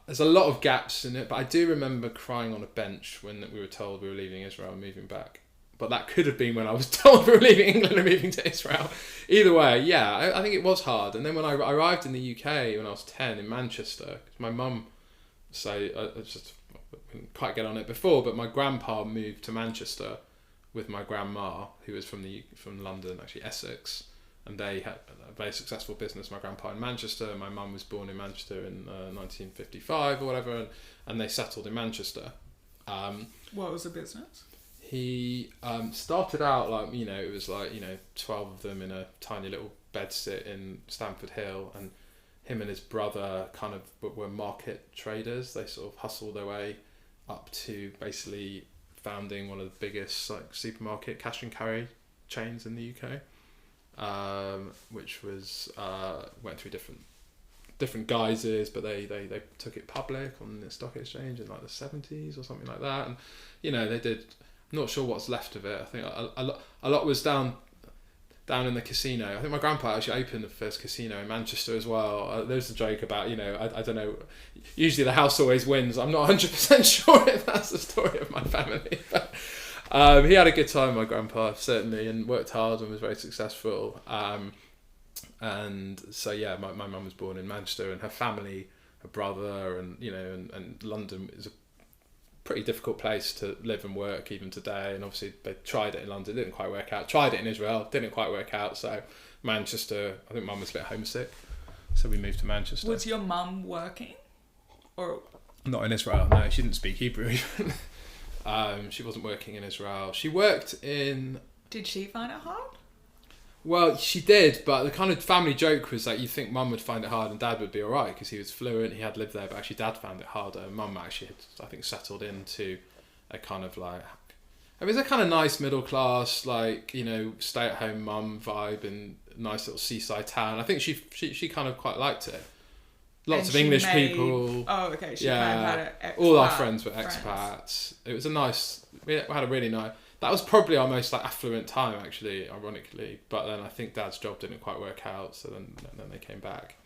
there's a lot of gaps in it, but I do remember crying on a bench when we were told we were leaving Israel and moving back. But that could have been when I was told we were leaving England and moving to Israel. Either way, yeah, I think it was hard. And then when I arrived in the UK when I was 10 in Manchester, because my mum, I just couldn't quite get on it before, but my grandpa moved to Manchester with my grandma, who was from London, actually Essex, and they had a very successful business. My grandpa in Manchester, my mum was born in Manchester in 1955 or whatever, and they settled in Manchester. What was the business? He started out like, it was like 12 of them in a tiny little bedsit in Stamford Hill, and him and his brother kind of were market traders. They sort of hustled their way up to basically founding one of the biggest like supermarket cash and carry chains in the UK, which was went through different guises, but they took it public on the stock exchange in like the 70s or something like that, and they did. I'm not sure what's left of it. I think a lot was down in the casino. I think my grandpa actually opened the first casino in Manchester as well. There's a joke about, I don't know, usually the house always wins. I'm not 100% sure if that's the story of my family. But he had a good time, my grandpa, certainly, and worked hard and was very successful. And so, yeah, my mum was born in Manchester, and her family, her brother, and, and London is a pretty difficult place to live and work even today, and obviously they tried it in London, didn't quite work out, tried it in Israel, didn't quite work out, so Manchester, I think mum was a bit homesick, so we moved to Manchester. Was your mum working? Or not in Israel, no, she didn't speak Hebrew. She wasn't working in Israel. She worked in... Did she find it hard? Well, she did, but the kind of family joke was that you think mum would find it hard and dad would be alright because he was fluent, he had lived there, but actually dad found it harder. And mum actually had, I think, settled into a kind of like, it was a kind of nice middle class, like, you know, stay at home mum vibe in a nice little seaside town. I think she kind of quite liked it. Lots of English people. Oh, okay. She kind of had an expat. All our friends were expats. It was a nice. We had a really nice. That was probably our most like affluent time, actually, ironically. But then I think Dad's job didn't quite work out, so then they came back.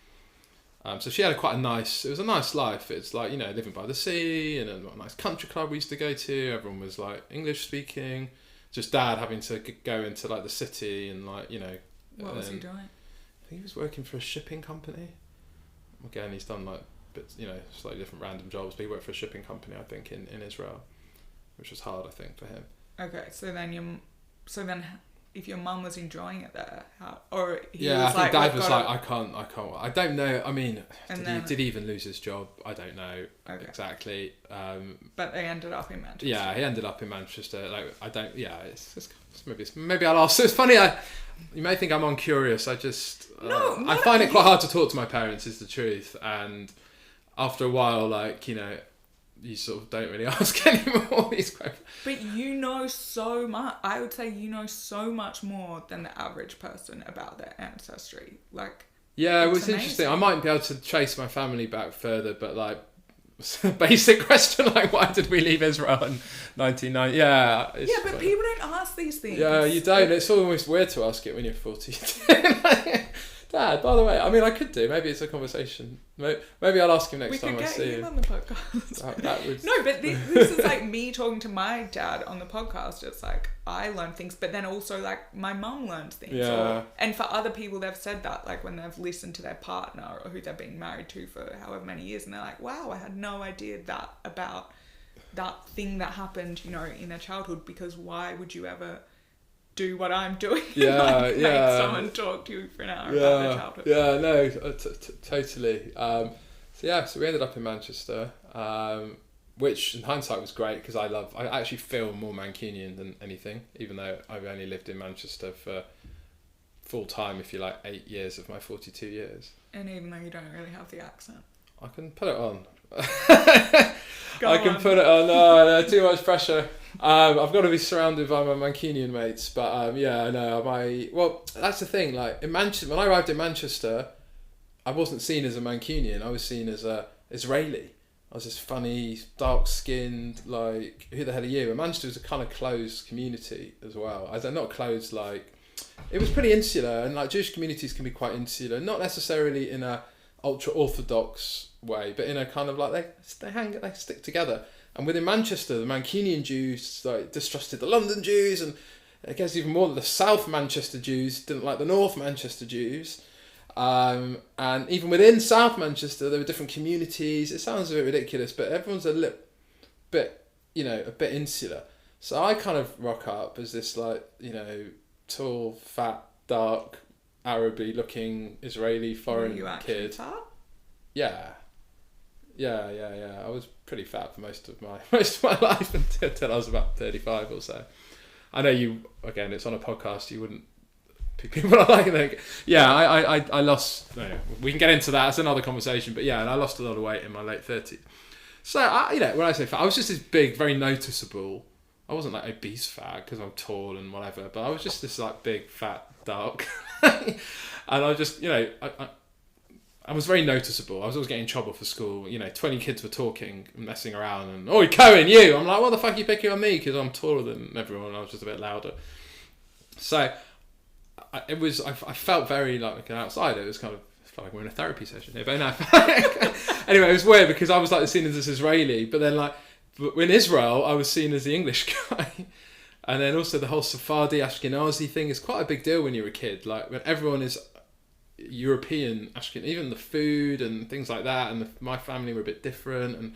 So she had quite a nice. It was a nice life. It's like, you know, living by the sea and a nice country club we used to go to. Everyone was like English speaking. Just Dad having to go into like the city and like, you know. What was he doing? I think he was working for a shipping company. Again, he's done like bits, you know, slightly different random jobs, but he worked for a shipping company, I think, in Israel, which was hard, I think, for him. Okay, so then if your mum was enjoying it there, or he yeah, was I think like, Dad was like, I can't. I don't know. I mean, did he even lose his job? I don't know exactly. But they ended up in Manchester. Yeah, he ended up in Manchester. Like, I don't. Yeah, it's maybe I'll ask. It's funny. You may think I'm uncurious. I just I find it quite hard to talk to my parents, is the truth. And after a while, like, you know, you sort of don't really ask anymore. But you know so much. I would say you know so much more than the average person about their ancestry. Like, yeah, it was interesting. I might be able to trace my family back further, but like, basic question like, why did we leave Israel in 1990? Yeah, but people don't ask these things. Yeah, you don't. It's almost weird to ask it when you're 40. Dad, by the way, I mean, I could do. Maybe it's a conversation. Maybe I'll ask him next time I see him. We could get him on the podcast. That would... No, but this is like me talking to my dad on the podcast. It's like I learn things, but then also like my mum learns things. Yeah. And for other people, they've said that like when they've listened to their partner or who they've been married to for however many years, and they're like, "Wow, I had no idea that about that thing that happened, you know, in their childhood. Because why would you ever do what I'm doing?" Yeah, make someone talk to you for an hour about their childhood. Yeah, no, totally. So we ended up in Manchester, which in hindsight was great because I actually feel more Mancunian than anything, even though I've only lived in Manchester for full time, if you like, 8 years of my 42 years. And even though you don't really have the accent. I can put it on. I can put it on. No, too much pressure. I've got to be surrounded by my Mancunian mates, but well, that's the thing. Like in Manchester, when I arrived in Manchester, I wasn't seen as a Mancunian. I was seen as a Israeli. I was this funny, dark-skinned, like, who the hell are you? And Manchester was a kind of closed community as well. Not closed, like, it was pretty insular, and like Jewish communities can be quite insular, not necessarily in a ultra-orthodox way, but in a kind of like they stick together. And within Manchester, the Mancunian Jews like distrusted the London Jews, and I guess even more the South Manchester Jews didn't like the North Manchester Jews. And even within South Manchester, there were different communities. It sounds a bit ridiculous, but everyone's a little bit, you know, a bit insular. So I kind of rock up as this like, you know, tall, fat, dark, Araby-looking Israeli foreign kid. Were you actually fat? Yeah. I was pretty fat for most of my life until I was about 35 or so. I know again, it's on a podcast, you wouldn't people are like, yeah, I lost. No, we can get into that. It's another conversation. But yeah, and I lost a lot of weight in my late 30s. So when I say fat, I was just this big, very noticeable. I wasn't like obese fat because I'm tall and whatever, but I was just this like big, fat, dark, and I just, I was very noticeable. I was always getting in trouble for school. 20 kids were talking, messing around, and "Oi, Cohen, you!" I'm like, "What the fuck are you picking on me?" Because I'm taller than everyone. I was just a bit louder. So I felt very like an outsider. It was kind of like we're in a therapy session here, but no. Anyway, it was weird because I was like seen as this Israeli, but then in Israel, I was seen as the English guy. And then also the whole Sephardi Ashkenazi thing is quite a big deal when you're a kid. Like when everyone is European Ashkenazi, even the food and things like that. And my family were a bit different. And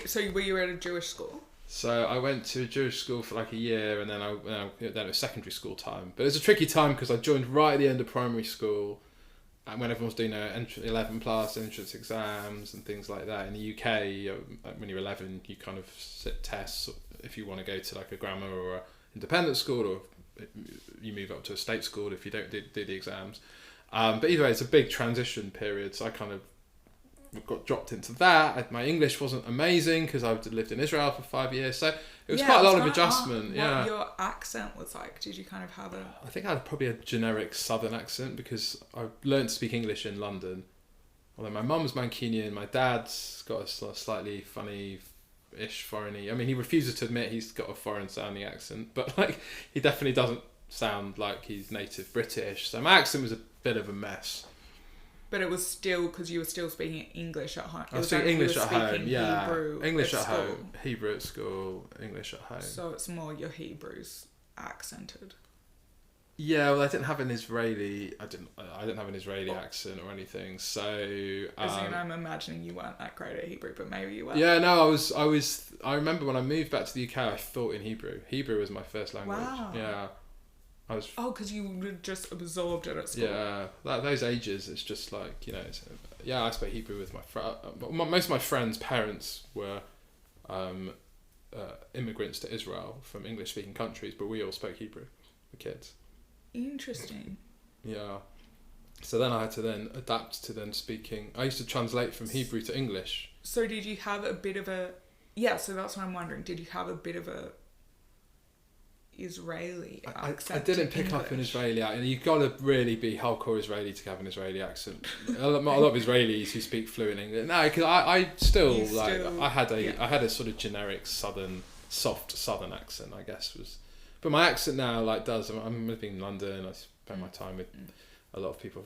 so were you at a Jewish school? So I went to a Jewish school for like a year, and then then it was secondary school time. But it was a tricky time because I joined right at the end of primary school, and when everyone was doing their 11 plus entrance exams and things like that. In the UK, when you're 11, you kind of sit tests if you want to go to like a grammar or a independent school or you move up to a state school if you don't do the exams. But either way, it's a big transition period. So I kind of got dropped into that. My English wasn't amazing because I lived in Israel for 5 years. So it was quite a lot of adjustment. What your accent was like? Did you kind of have I think I had probably a generic southern accent because I learned to speak English in London. Although my mum's Mancunian, my dad's got a slightly funny-ish foreign-y. I mean, he refuses to admit he's got a foreign-sounding accent, but like he definitely doesn't sound like he's native British. So my accent was a bit of a mess. But it was still because you were still speaking English at home. I was speaking English at home, yeah. Hebrew English at school. home, Hebrew at school, English at home. So it's more your Hebrew's accented. Yeah, well, I didn't have an Israeli. I didn't have an Israeli accent or anything. So. I'm imagining you weren't that great at Hebrew, but maybe you were. Yeah, no, I was. I remember when I moved back to the UK, I thought in Hebrew. Hebrew was my first language. Wow. Yeah. I was. Oh, because you just absorbed it at school. Yeah, those ages, it's just like I spoke Hebrew with most of my friends' parents were immigrants to Israel from English-speaking countries, but we all spoke Hebrew, the kids. Interesting. Yeah. So then I had to adapt to speaking. I used to translate from Hebrew to English. So did you have a bit of a? Yeah. So that's what I'm wondering. Did you have a bit of a Israeli accent? I didn't pick up an Israeli accent. You've got to really be hardcore Israeli to have an Israeli accent. A lot of Israelis who speak fluent English. No, because I had a sort of generic soft southern accent, I guess was. But my accent now I'm living in London. I spend my time with a lot of people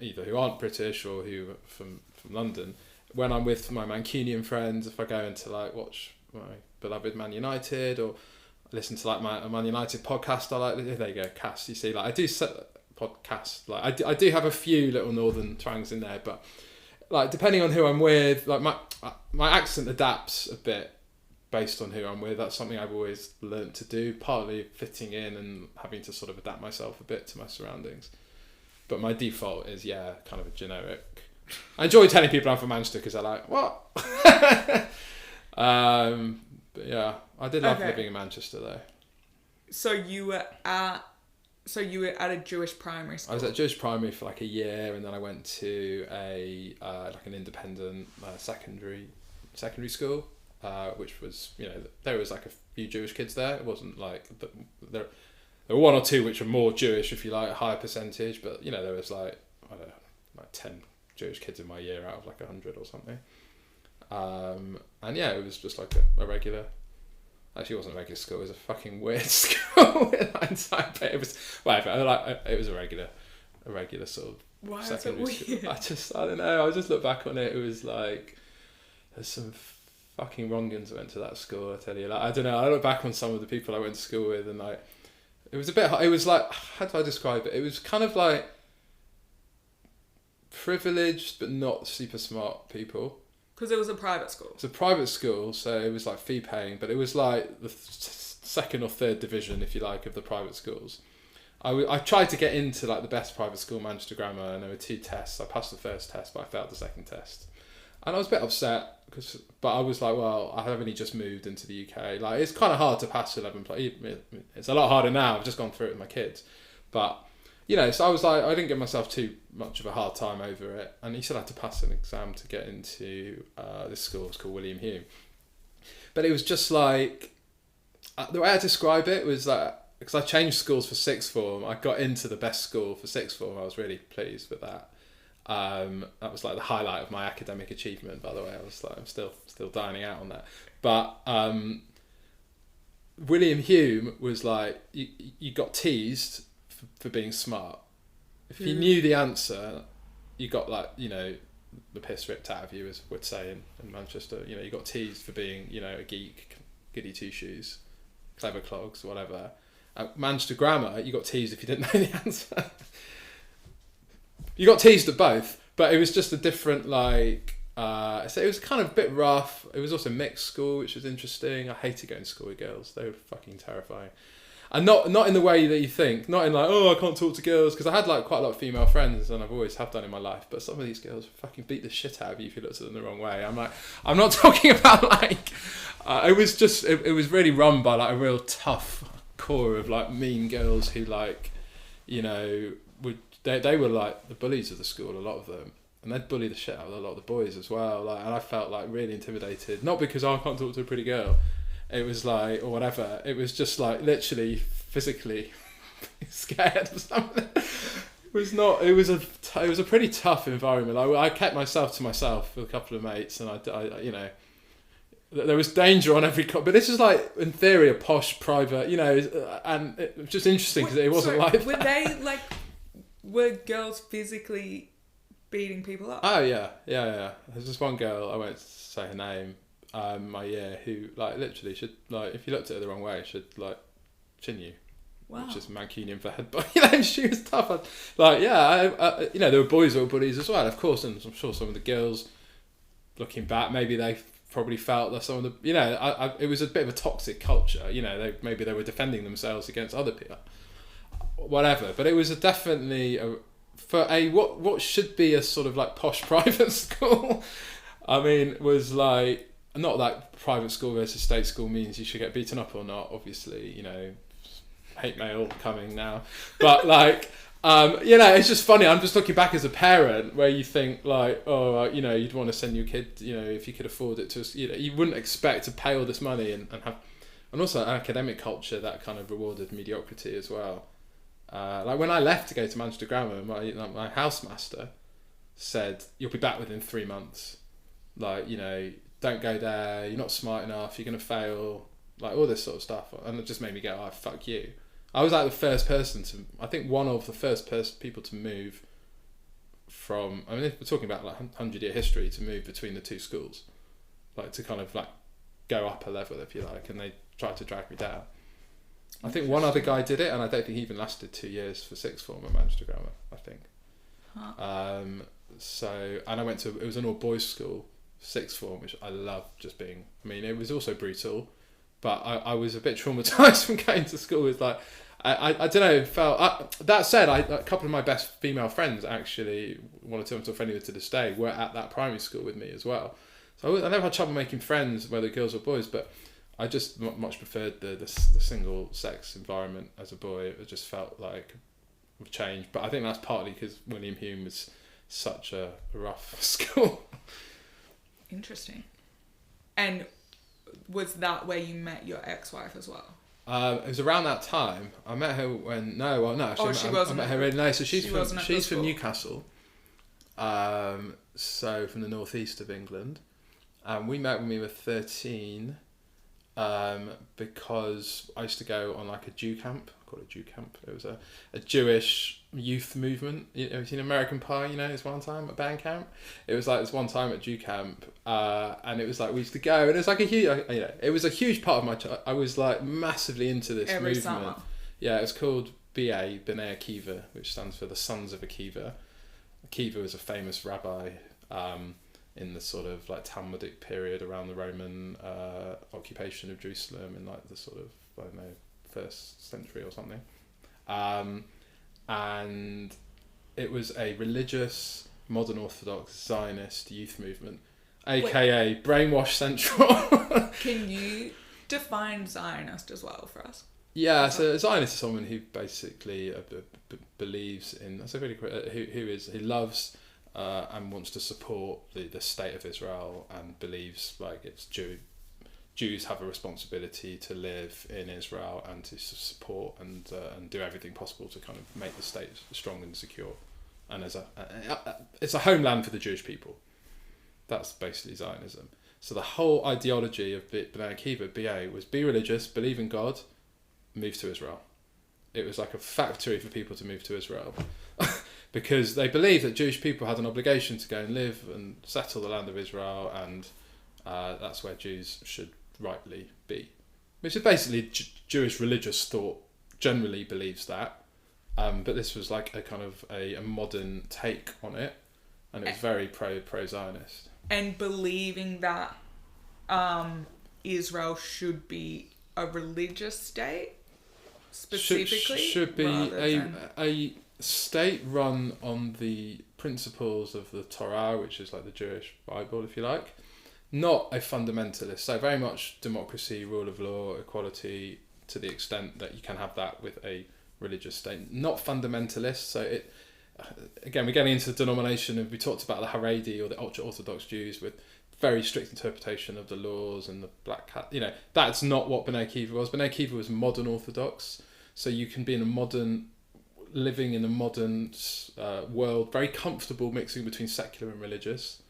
either who aren't British or who are from London. When I'm with my Mancunian friends, if I go into watch my beloved Man United or listen to a Man United podcast, there you go, cast. You see, I do podcast. I do have a few little northern twangs in there, but depending on who I'm with, my accent adapts a bit based on who I'm with. That's something I've always learnt to do, partly fitting in and having to sort of adapt myself a bit to my surroundings. But my default is kind of a generic. I enjoy telling people I'm from Manchester because they're like, what? But yeah, I did love living in Manchester though. So you were at a Jewish primary school? I was at Jewish primary for a year, and then I went to an independent secondary school, which was, there was a few Jewish kids there. It wasn't there were one or two which were more Jewish, if you like, a higher percentage, but there was 10 Jewish kids in my year out of 100 or something. And yeah, it was just a regular. Actually, it wasn't a regular school. It was a fucking weird school in hindsight, but it was whatever. It was a regular sort of secondary school. I don't know. I just look back on it. It was there's some fucking wrongins went to that school. I tell you, I don't know. I look back on some of the people I went to school with, and it was a bit. It was how do I describe it? It was kind of privileged but not super smart people. Because it was a private school. It's a private school, so it was fee paying, but it was the second or third division, if you like, of the private schools. I tried to get into the best private school, Manchester Grammar, and there were 2 tests. I passed the first test, but I failed the second test. And I was a bit upset, but I was well, I have only just moved into the UK. It's kind of hard to pass 11 plus. It's a lot harder now. I've just gone through it with my kids. But, so I was I didn't give myself too much of a hard time over it. And he said I had to pass an exam to get into this school. It's called William Hume. But it was just the way I describe it was because I changed schools for sixth form, I got into the best school for sixth form. I was really pleased with that. That was the highlight of my academic achievement, by the way. I was I'm still dining out on that. But William Hume was you got teased for being smart. If you knew the answer, you got the piss ripped out of you, as we'd say in Manchester. You got teased for being a geek, goody two shoes, clever clogs, whatever. At Manchester Grammar, you got teased if you didn't know the answer. You got teased at both, but it was just a different so it was kind of a bit rough. It was also mixed school, which was interesting. I hated going to school with girls. They were fucking terrifying. And not in the way that you think. Not in I can't talk to girls. Because I had quite a lot of female friends, and I've always have done in my life. But some of these girls fucking beat the shit out of you if you looked at them the wrong way. I'm not talking about it was just, it was really run by a real tough core of like mean girls who like, you know, they were like the bullies of the school, a lot of them, and they'd bully the shit out of a lot of the boys as well. Like, and I felt like really intimidated, not because I can't talk to a pretty girl, it was like, or whatever. It was just like literally physically scared of something. It was not. It was a pretty tough environment. I kept myself to myself with a couple of mates, and I you know, there was danger on every but this is like in theory a posh private, you know, and it was just interesting because it wasn't like were they like, were girls physically beating people up? Oh yeah. There's this one girl, I won't say her name, my year, who like literally should, like, if you looked at her the wrong way, should like chin you. Wow. Which is Mancunian for head, but you know, she was tough. Like, yeah, you know, there were boys who were bullies as well, of course, and I'm sure some of the girls, looking back, maybe they probably felt that some of the, you know, it was a bit of a toxic culture. You know, maybe they were defending themselves against other people, whatever. But it was definitely for what should be a sort of like posh private school. I mean, was like, not that private school versus state school means you should get beaten up or not. Obviously, you know, hate mail coming now, but like, you know, it's just funny. I'm just looking back as a parent where you think like, oh, you know, you'd want to send your kid, you know, if you could afford it to, you know, you wouldn't expect to pay all this money and have, and also an academic culture that kind of rewarded mediocrity as well. Like when I left to go to Manchester Grammar, my housemaster said, you'll be back within 3 months. Like, you know, don't go there, you're not smart enough, you're going to fail, like all this sort of stuff. And it just made me go, oh, fuck you. I was like the first person to, I think one of the first people to move from, I mean, we're talking about like 100-year history, to move between the two schools, like to kind of like go up a level, if you like, and they tried to drag me down. I think one other guy did it, and I don't think he even lasted 2 years for sixth form at Manchester Grammar, I think. Huh. So, and I went to, it was an all boys school, sixth form, which I loved just being, I mean, it was also brutal, but I was a bit traumatised from going to school with like, I don't know, felt, that said, a couple of my best female friends, actually, one or two I'm still friendly with to this day, were at that primary school with me as well. So I never had trouble making friends, whether girls or boys, but I just much preferred the single sex environment as a boy. It just felt like a change, but I think that's partly because William Hume was such a rough school. Interesting. And was that where you met your ex-wife as well? It was around that time. I met her when actually, I met her in so she's from Newcastle, so from the northeast of England, and we met when we were 13, because I used to go on like a Jew camp. I call it Jew camp. It was a Jewish youth movement. You know, seen American Pie? You know, this one time at band camp. It was like this one time at Jew camp, and it was like we used to go, and it was like a huge, you know, it was a huge part of my childhood. I was like massively into this every movement. Summer. Yeah, it was called B'nai Akiva, which stands for the Sons of Akiva. Akiva was a famous rabbi in the sort of like Talmudic period around the Roman occupation of Jerusalem in like the sort of, I don't know, 1st century or something. And it was a religious, modern orthodox Zionist youth movement, aka Brainwash Central. Can you define Zionist as well for us? Yeah, so a Zionist is someone who basically believes in, that's a really who loves and wants to support the state of Israel, and believes like it's Jews have a responsibility to live in Israel and to support and do everything possible to kind of make the state strong and secure, and as it's a homeland for the Jewish people. That's basically Zionism. So the whole ideology of B'nai Akiva, BA, was be religious, believe in God, move to Israel. It was like a factory for people to move to Israel. Because they believed that Jewish people had an obligation to go and live and settle the land of Israel, and that's where Jews should rightly be. Which is basically Jewish religious thought generally believes that, but this was like a kind of a modern take on it, and it was very pro-Zionist. And believing that Israel should be a religious state, specifically? Should be a state run on the principles of the Torah, which is like the Jewish Bible, if you like. Not a fundamentalist, so very much democracy, rule of law, equality, to the extent that you can have that with a religious state, not fundamentalist. So it, again, we're getting into the denomination of, we talked about the Haredi or the ultra-Orthodox Jews with very strict interpretation of the laws and the black cat. That's not what B'nai Akiva was. B'nai Akiva was modern Orthodox. So you can be living in a modern world, very comfortable mixing between secular and religious.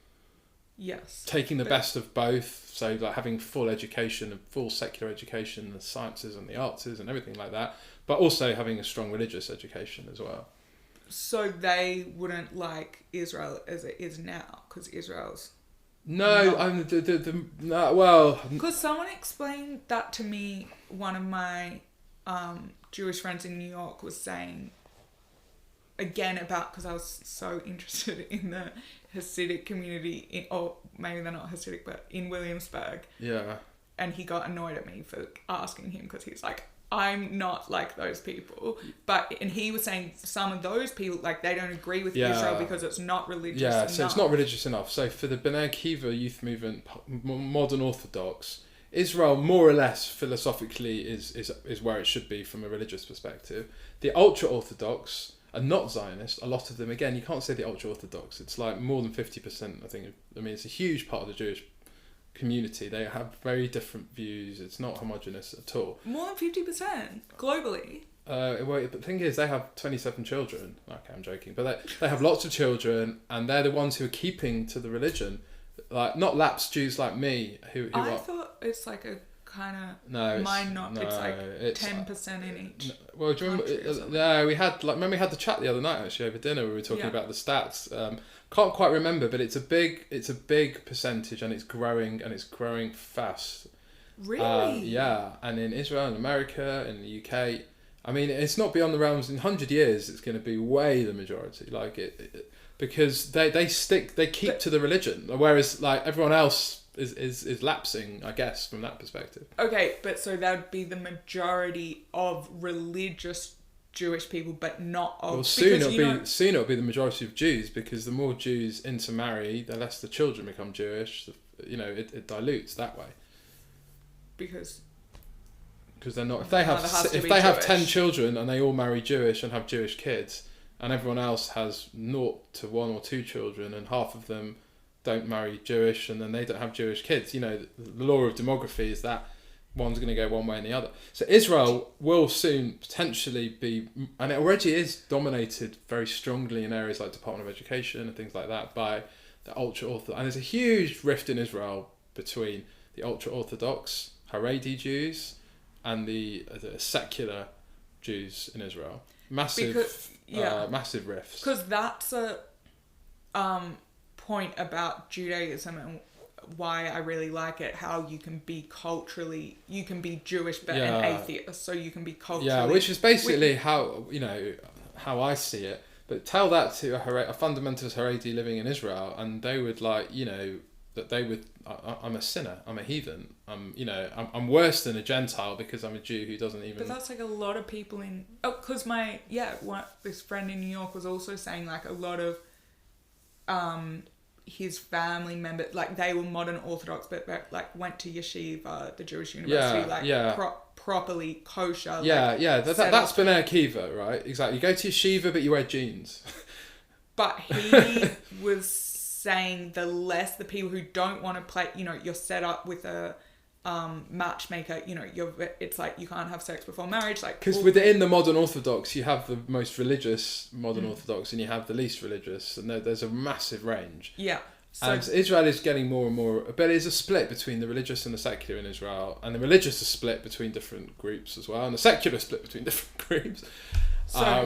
Yes. Taking the best of both, so like having full education and full secular education, the sciences and the arts and everything like that, but also having a strong religious education as well. So they wouldn't like Israel as it is now, because Israel's... No, I'm well... Because someone explained that to me, one of my Jewish friends in New York was saying, again, about, because I was so interested in the Hasidic community, or maybe they're not Hasidic, but in Williamsburg. Yeah. And he got annoyed at me for asking him, because he's like, I'm not like those people. And he was saying some of those people, like, they don't agree with Israel because it's not religious enough. So it's not religious enough. So for the B'nai Akiva youth movement, modern Orthodox, Israel more or less philosophically is where it should be from a religious perspective. The ultra-Orthodox are not Zionist. A lot of them, again, you can't say the ultra-Orthodox. It's like more than 50%, I think. I mean, it's a huge part of the Jewish community. They have very different views. It's not homogenous at all. More than 50% globally. But the thing is, they have 27 children. Okay, I'm joking, but they have lots of children, and they're the ones who are keeping to the religion. Like, not lapsed Jews like me who I thought it's like a kind of it's like 10% in each. Well, do you remember? We had remember we had the chat the other night actually over dinner where we were talking about the stats. Can't quite remember, but it's a big percentage, and it's growing fast. Really? Yeah, and in Israel and America and the UK, I mean, it's not beyond the realms. In 100 years, it's going to be way the majority. Like because they keep to the religion, whereas like everyone else is lapsing, I guess, from that perspective. Okay, but so that would be the majority of religious Jewish people, but not of... Well, soon it'll be the majority of Jews, because the more Jews intermarry, the less the children become Jewish. It dilutes that way. Because they're not... If they have 10 children and they all marry Jewish and have Jewish kids, and everyone else has 0 to 1 or 2 children, and half of them don't marry Jewish, and then they don't have Jewish kids. The law of demography is that one's going to go one way and the other. So Israel will soon potentially be, and it already is, dominated very strongly in areas like Department of Education and things like that by the ultra-Orthodox. And there's a huge rift in Israel between the ultra-Orthodox Haredi Jews and the secular Jews in Israel. Massive rifts. Because that's a point about Judaism and why I really like it, how you can be Jewish but an atheist, so you can be culturally... Yeah, which is basically how I see it. But tell that to a fundamentalist Haredi living in Israel, and they would I'm a sinner, I'm a heathen, I'm worse than a Gentile because I'm a Jew who doesn't even... But that's like a lot of people in... Oh, because this friend in New York was also saying like a lot of his family members, like they were modern Orthodox, but like went to yeshiva, the Jewish university, properly kosher. That's B'nai Akiva, right? Exactly. You go to yeshiva, but you wear jeans. But he was saying the less the people who don't want to play, you're set up with a matchmaker, it's like you can't have sex before marriage, like, because within the modern Orthodox you have the most religious modern Orthodox and you have the least religious, and there's a massive range. So Israel is getting more and more, but it's a split between the religious and the secular in Israel, and the religious are split between different groups as well, and the secular are split between different groups. So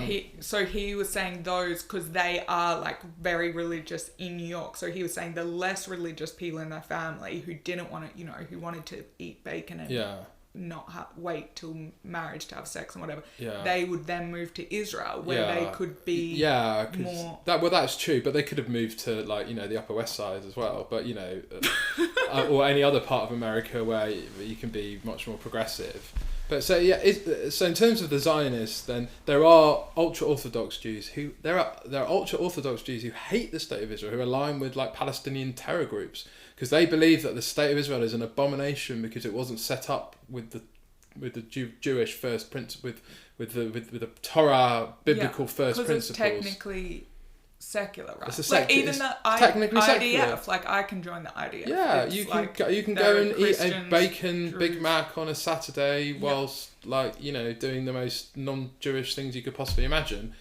he was saying those, because they are like very religious in New York. So he was saying the less religious people in their family who didn't want to, who wanted to eat bacon and not wait till marriage to have sex and whatever. They would then move to Israel where they could be more. That's true, but they could have moved to the Upper West Side as well. But or any other part of America where you can be much more progressive. But so in terms of the Zionists, then there are ultra-Orthodox Jews who hate the state of Israel, who align with like Palestinian terror groups, because they believe that the state of Israel is an abomination because it wasn't set up with the the Jewish first principle with the Torah biblical first principles. Because it's technically secular, right? It's even the technically secular. IDF, like I can join the IDF. Yeah, you can go and eat a bacon Jews. Big Mac on a Saturday whilst doing the most non-Jewish things you could possibly imagine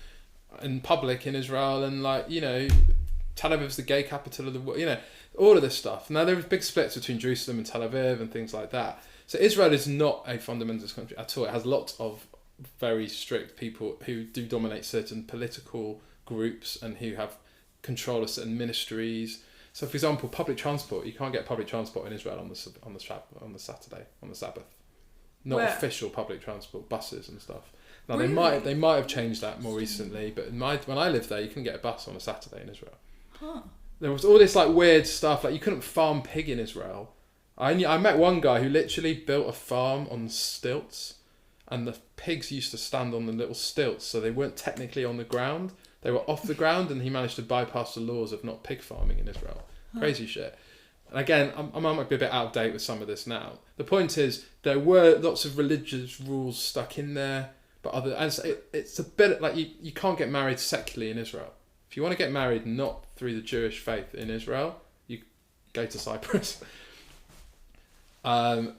in public in Israel, and Tel Aviv's the gay capital of the world. All of this stuff. Now there are big splits between Jerusalem and Tel Aviv and things like that. So Israel is not a fundamentalist country at all. It has lots of very strict people who do dominate certain political groups and who have control of certain ministries. So, for example, public transport. You can't get public transport in Israel on the Saturday, on the Sabbath. Not official public transport, buses and stuff. Now Really? they might have changed that more recently, but when I lived there, you couldn't get a bus on a Saturday in Israel. Huh. There was all this weird stuff, you couldn't farm pig in Israel. I met one guy who literally built a farm on stilts, and the pigs used to stand on the little stilts, so they weren't technically on the ground. They were off the ground, and he managed to bypass the laws of not pig farming in Israel. Crazy shit. And again, I might be a bit out of date with some of this now. The point is, there were lots of religious rules stuck in there, but it's a bit you can't get married secularly in Israel. If you want to get married not through the Jewish faith in Israel, you go to Cyprus. What?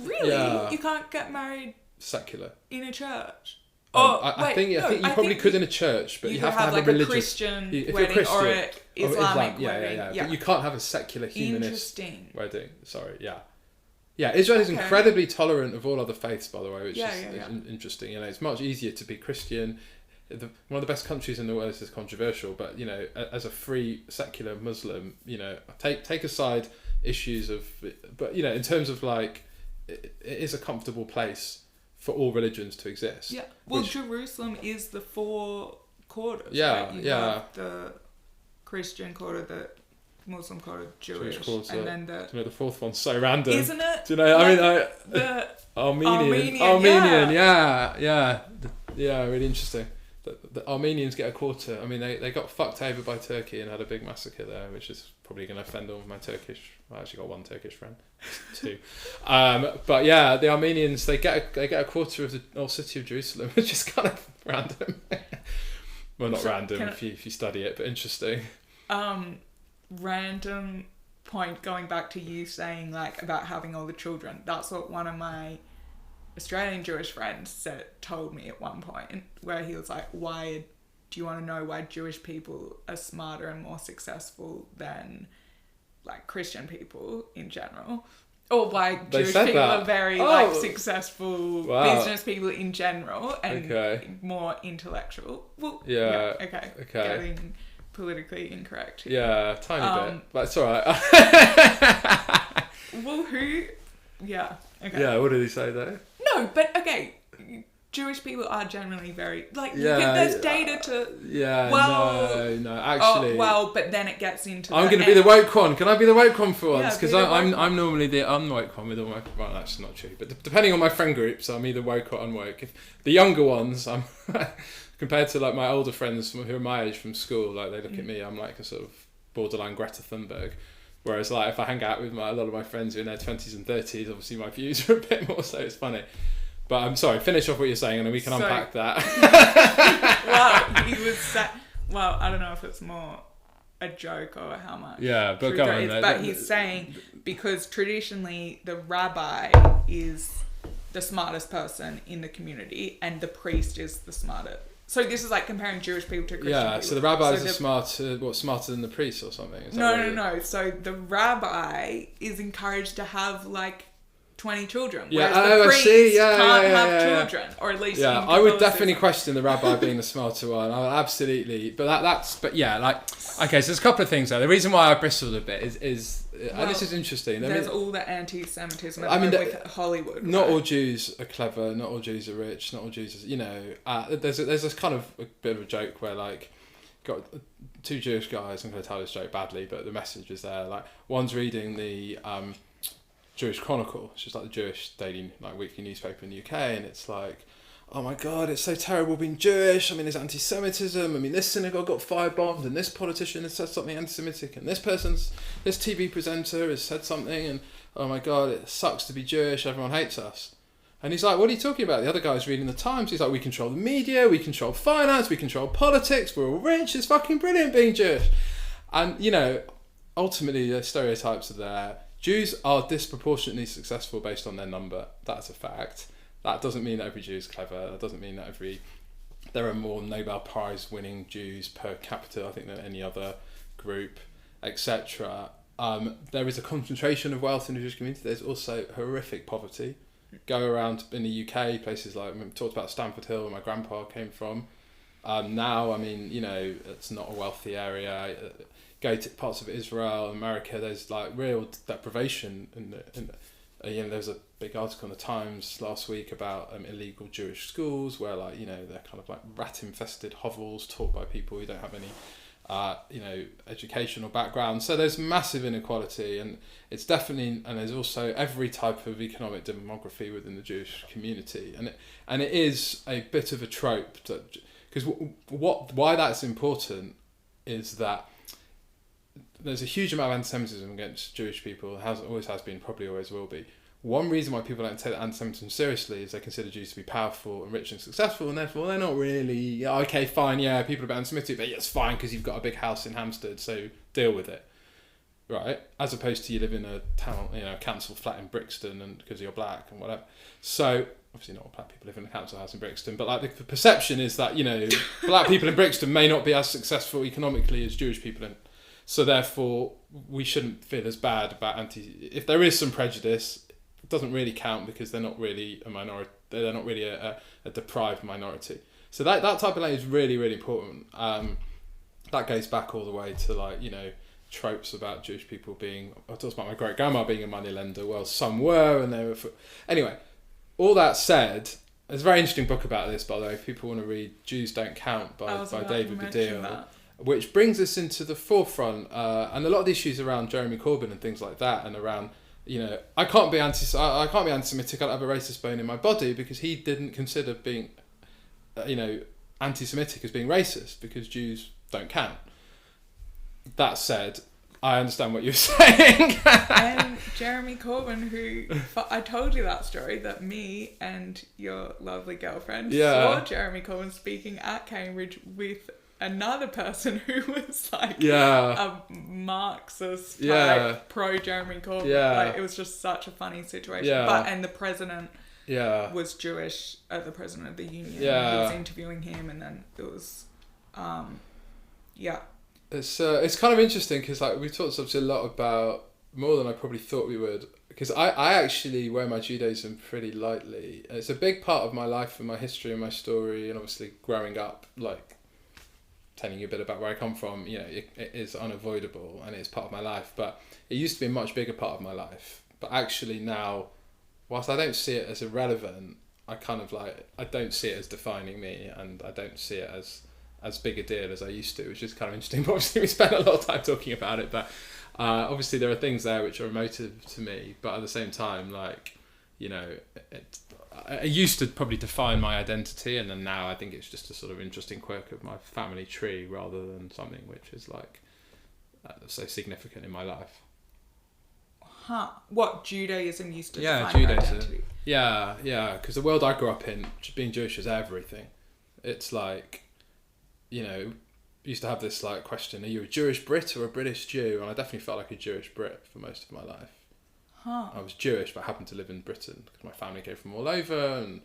Really? Yeah. You can't get married Secular. in a church? I think you probably could in a church, but you have to have a religious Christian if wedding you're Christian, or an Islamic wedding. Yeah. But you can't have a secular humanist Interesting. wedding. Sorry, yeah. Yeah, Israel is incredibly tolerant of all other faiths, by the way, which is interesting. It's much easier to be Christian. One of the best countries in the world. This is controversial, but as a free secular Muslim, take aside issues of, but in terms of it is a comfortable place for all religions to exist. Yeah. Well, Jerusalem is the 4 quarters. Yeah, right? You have the Christian quarter, the Muslim quarter, Jewish quarter, and then the 4th one's so random, isn't it? Do you know? The Armenian, yeah, really interesting. The Armenians get a quarter. I mean, they got fucked over by Turkey and had a big massacre there, which is probably going to offend all of my Turkish. I actually got one Turkish friend, 2. But yeah, the Armenians they get a quarter of the old city of Jerusalem, which is kind of random. Well, not random if you study it, but interesting. Random point going back to you saying about having all the children. That's what one of my Australian Jewish friends told me at one point, where he was like, "Why do you want to know why Jewish people are smarter and more successful than Christian people in general, or why Jewish people are very successful business people in general and more intellectual?" Well, okay. Getting politically incorrect here. Yeah, tiny bit, but it's all right. Well, who? Yeah. Okay. Yeah, what did he say though? No, but okay, Jewish people are generally very there's data to. Yeah. No. Actually. But then it gets into. I'm going to be the woke one. Can I be the woke one for once? Because I'm normally the unwoke one with all my. Well, that's not true. But depending on my friend groups, I'm either woke or unwoke. If the younger ones, I'm compared to my older friends who are my age from school, they look at me. I'm like a sort of borderline Greta Thunberg. Whereas if I hang out with a lot of my friends who are in their 20s and 30s, obviously my views are a bit more, so it's funny. But I'm sorry, finish off what you're saying and then we can unpack that. Well, I don't know if it's more a joke or how much. Yeah, but go on. But he's saying because traditionally the rabbi is the smartest person in the community and the priest is the smartest. So this is comparing Jewish people to Christian people. So the rabbis are smarter than the priests or something? No. So the rabbi is encouraged to have 20 children. Yeah, whereas the priest can't have children. Yeah. Or at least I would definitely question the rabbi being the smarter one. I would absolutely. But okay, so there's a couple of things there. The reason why I bristled a bit is and this is interesting. There's all the anti-Semitism with Hollywood. Not all Jews are clever. Not all Jews are rich. Not all Jews are, there's this kind of a bit of a joke where got 2 Jewish guys. I'm going to tell this joke badly, but the message is there. One's reading the Jewish Chronicle, which is the Jewish daily weekly newspaper in the UK, and it's oh my God, it's so terrible being Jewish. I mean, there's anti-Semitism. I mean, this synagogue got firebombed, and this politician has said something anti-Semitic, and this TV presenter has said something, and oh my God, it sucks to be Jewish. Everyone hates us. And he's like, what are you talking about? The other guy's reading the Times. He's like, we control the media, we control finance, we control politics, we're all rich, it's fucking brilliant being Jewish. And, you know, ultimately the stereotypes are there. Jews are disproportionately successful based on their number. That's a fact. That doesn't mean that every Jew is clever. That doesn't mean that there are more Nobel Prize winning Jews per capita, I think, than any other group, etc. There is a concentration of wealth in the Jewish community. There's also horrific poverty. Go around in the UK, places like, we talked about Stamford Hill, where my grandpa came from. Now, I mean, you know, it's not a wealthy area. Go to parts of Israel, America, there's like real deprivation. You know, there's a big article in the Times last week about illegal Jewish schools where, like, you know, they're kind of like rat-infested hovels taught by people who don't have any you know, educational background. So there's massive inequality, and it's definitely, and there's also every type of economic demography within the Jewish community, and it is a bit of a trope that, because why that's important is that there's a huge amount of anti-Semitism against Jewish people. Always has been, probably always will be. One reason why people don't take that anti-Semitism seriously is they consider Jews to be powerful and rich and successful, and therefore they're not really, okay, fine, yeah, people are a bit anti-Semitic, but it's fine because you've got a big house in Hampstead, so deal with it, right? As opposed to you live in a town, you know, a council flat in Brixton, and because you're black and whatever. So obviously not all black people live in a council house in Brixton, but like the perception is that, you know, black people in Brixton may not be as successful economically as Jewish people in. So therefore, we shouldn't feel as bad about if there is some prejudice, it doesn't really count because they're not really a minority. They're not really a deprived minority. So that type of language is really, really important. That goes back all the way to, like, you know, tropes about Jewish people being. I talked about my great grandma being a moneylender. Well, some were, and they were. Anyway, all that said, there's a very interesting book about this, by the way. If people want to read "Jews Don't Count" by David Baddiel. Which brings us into the forefront, and a lot of the issues around Jeremy Corbyn and things like that, and around, you know, I can't be anti-Semitic. I don't have a racist bone in my body, because he didn't consider being, you know, anti-Semitic as being racist, because Jews don't count. That said, I understand what you're saying. And Jeremy Corbyn, who I told you that story, that me and your lovely girlfriend saw Jeremy Corbyn speaking at Cambridge with another person who was like a Marxist type pro Jeremy Corbyn. Like, it was just such a funny situation. And the president was Jewish, the president of the union. He was interviewing him, and then it was it's kind of interesting because, like, we talked obviously a lot about, more than I probably thought we would, because I actually wear my Judaism pretty lightly. It's a big part of my life and my history and my story, and obviously growing up, like, telling you a bit about where I come from, you know, it is unavoidable and it's part of my life, but it used to be a much bigger part of my life. But actually now, whilst I don't see it as irrelevant, I don't see it as defining me, and I don't see it as big a deal as I used to, which is kind of interesting. But obviously we spent a lot of time talking about it, but obviously there are things there which are emotive to me, but at the same time, like, you know, I used to probably define my identity, and then now I think it's just a sort of interesting quirk of my family tree rather than something which is like so significant in my life. What, Judaism used to define your identity? Yeah, because the world I grew up in, being Jewish is everything. It's like, you know, used to have this like question: are you a Jewish Brit or a British Jew? And I definitely felt like a Jewish Brit for most of my life. I was Jewish, but I happened to live in Britain because my family came from all over, and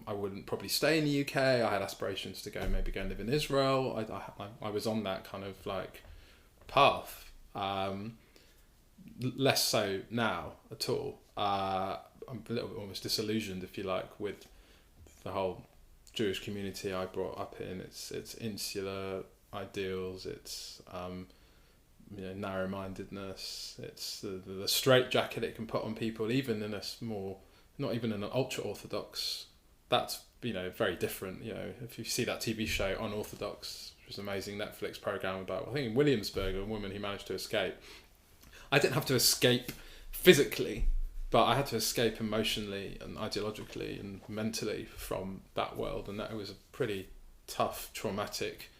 I wouldn't probably stay in the UK. I had aspirations to maybe go and live in Israel. I was on that kind of like path. Less so now at all. I'm a little bit almost disillusioned, if you like, with the whole Jewish community I brought up in. It's insular ideals. It's you know, narrow-mindedness. It's the straitjacket it can put on people, even in a small, not even in an ultra-orthodox. That's, you know, very different. You know, if you see that TV show Unorthodox, which was an amazing Netflix program about, I think in Williamsburg, a woman who managed to escape. I didn't have to escape physically, but I had to escape emotionally and ideologically and mentally from that world, and that was a pretty tough, traumatic,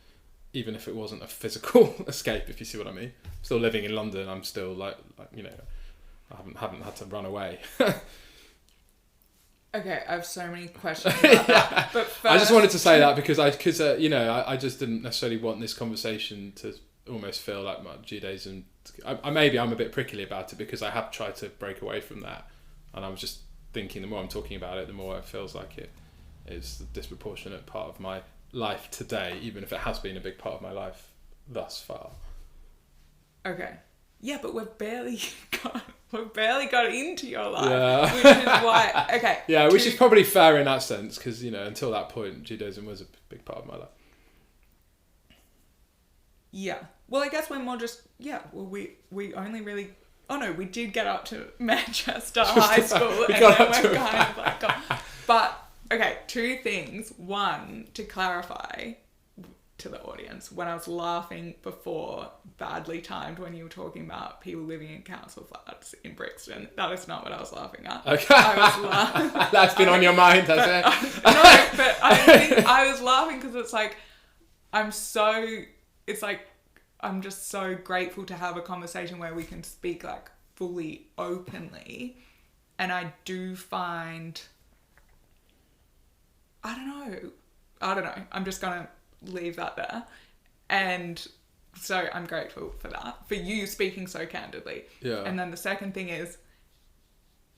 even if it wasn't a physical escape, if you see what I mean. Still living in London, I'm still like you know, I haven't had to run away. Okay, I have so many questions about that. But first, I just wanted to say that because I just didn't necessarily want this conversation to almost feel like my Judaism. Maybe I'm a bit prickly about it because I have tried to break away from that, and I was just thinking the more I'm talking about it, the more it feels like it is a disproportionate part of my life today, even if it has been a big part of my life thus far. Okay. Yeah, but we've barely got into your life, which is why. Okay. Yeah, which is probably fair in that sense because until that point, Judaism was a big part of my life. Yeah. Well, I guess we're more just Well, we only really. Oh no, we did get up to Manchester High School, and then we're kind of like. But okay, two things. One, to clarify to the audience, when I was laughing before, badly timed, when you were talking about people living in council flats in Brixton, that is not what I was laughing at. Okay. That's been on your mind, has it? No, but I was laughing because it's like, I'm just so grateful to have a conversation where we can speak like fully openly. And I do find, I don't know. I'm just going to leave that there. And so I'm grateful for that, for you speaking so candidly. Yeah. And then the second thing is,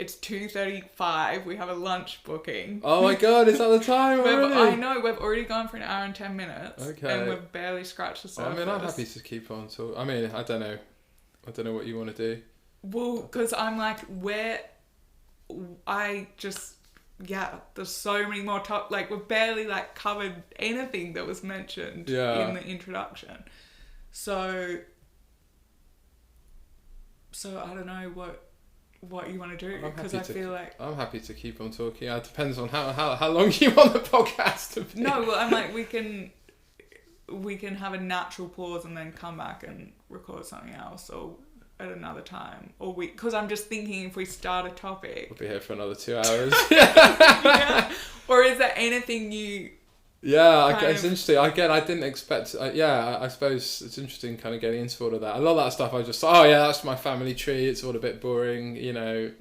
it's 2:35. We have a lunch booking. Oh my God, is that the time already? I know, we've already gone for an hour and 10 minutes. Okay. And we've barely scratched the surface. I mean, I'm happy to keep on talking. I mean, I don't know what you want to do. Well, because I'm like, there's so many more we've barely covered anything that was mentioned in the introduction. So I don't know what you want to do, because I feel like I'm happy to keep on talking. It depends on how long you want the podcast to be. No, well, I'm like, we can have a natural pause and then come back and record something else, or at another time, or because I'm just thinking, if we start a topic, we'll be here for another 2 hours. Yeah. Or is there anything you? Yeah, it's interesting. Again, I didn't expect. I suppose it's interesting, kind of getting into all of that. A lot of that stuff, I just thought, that's my family tree. It's all a bit boring,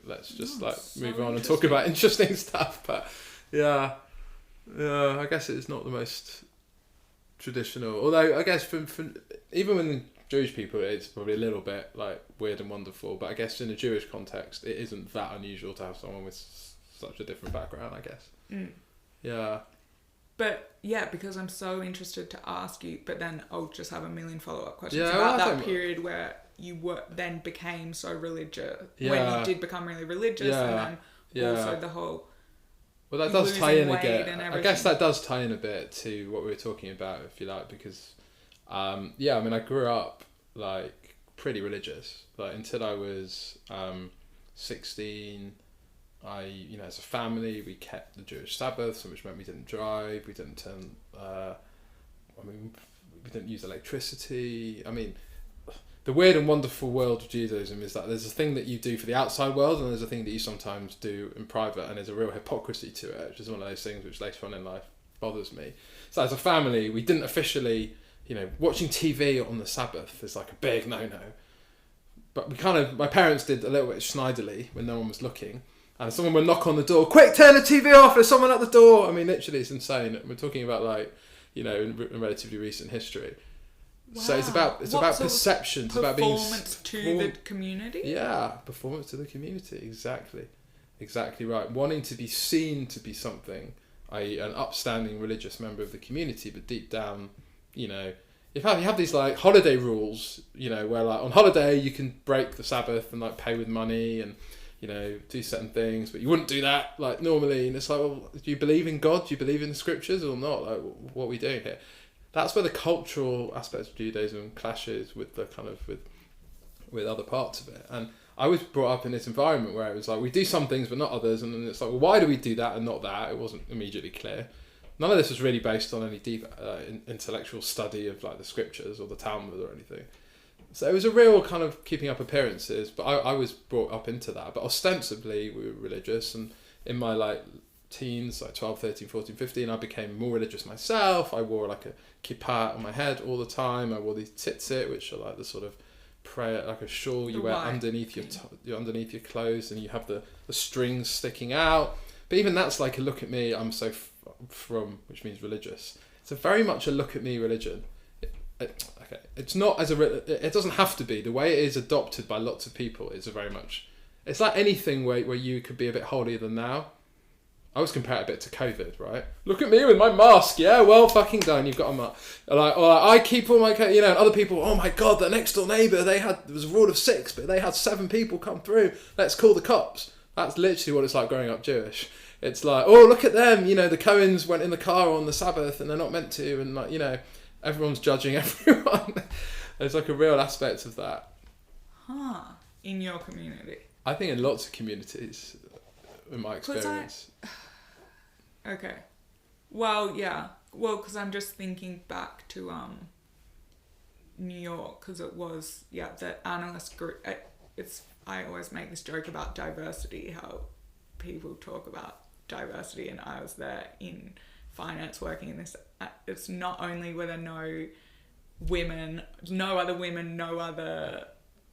Let's just move on and talk about interesting stuff. But yeah, I guess it's not the most traditional. Although I guess for even when Jewish people, it's probably a little bit weird and wonderful, but I guess in a Jewish context, it isn't that unusual to have someone with such a different background, I guess. Yeah. But yeah, because I'm so interested to ask you, but then I'll just have a million follow-up questions about that period where you then became so religious, when you did become really religious, and then also the whole. Well, that does tie in again. I guess that does tie in a bit to what we were talking about, if you like, because. I mean, I grew up pretty religious. Until I was 16, as a family, we kept the Jewish Sabbath, which meant we didn't drive, we didn't we didn't use electricity. I mean, the weird and wonderful world of Judaism is that there's a thing that you do for the outside world, and there's a thing that you sometimes do in private, and there's a real hypocrisy to it, which is one of those things which later on in life bothers me. So as a family, we didn't officially. Watching TV on the Sabbath is a big no-no. But my parents did a little bit schneidily when no one was looking. And someone would knock on the door, quick, turn the TV off, there's someone at the door. I mean, literally, it's insane. We're talking about in relatively recent history. Wow. So it's about perception. It's about being performance to the community? Yeah, performance to the community, exactly right. Wanting to be seen to be something, i.e. an upstanding religious member of the community, but deep down, you have these holiday rules, where on holiday you can break the Sabbath and pay with money and do certain things, but you wouldn't do that normally. And it's well, do you believe in God? Do you believe in the scriptures or not? What are we doing here? That's where the cultural aspects of Judaism clashes with the with other parts of it. And I was brought up in this environment where it was we do some things but not others, and then it's well, why do we do that and not that? It wasn't immediately clear. None of this was really based on any deep intellectual study of the scriptures or the Talmud or anything. So it was a real kind of keeping up appearances, but I was brought up into that. But ostensibly we were religious, and in my teens, 12, 13, 14, 15, I became more religious myself. I wore a kippah on my head all the time. I wore these tzitzit, which are the sort of prayer, a shawl you wear underneath your underneath your clothes, and you have the strings sticking out. But even that's like a look at me, I'm so from, which means religious. It's a very much a look at me religion. Okay, it's not as it doesn't have to be. The way it is adopted by lots of people is a very much, it's like anything where you could be a bit holier than thou. I always compare it a bit to COVID, right? Look at me with my mask, yeah, well fucking done, you've got a mask. Like, or I keep all my, and other people, oh my God, the next door neighbour, there was a rule of 6, but they had 7 people come through, let's call the cops. That's literally what it's like growing up Jewish. It's like, oh, look at them, the Cohens went in the car on the Sabbath and they're not meant to, and like, everyone's judging everyone. There's like a real aspect of that. In your community? I think in lots of communities, in my experience. Okay. Well, yeah. Well, because I'm just thinking back to New York, because it was, the analyst group. I always make this joke about diversity, how people talk about diversity, and I was there in finance working in this. It's not only were there no other women, no other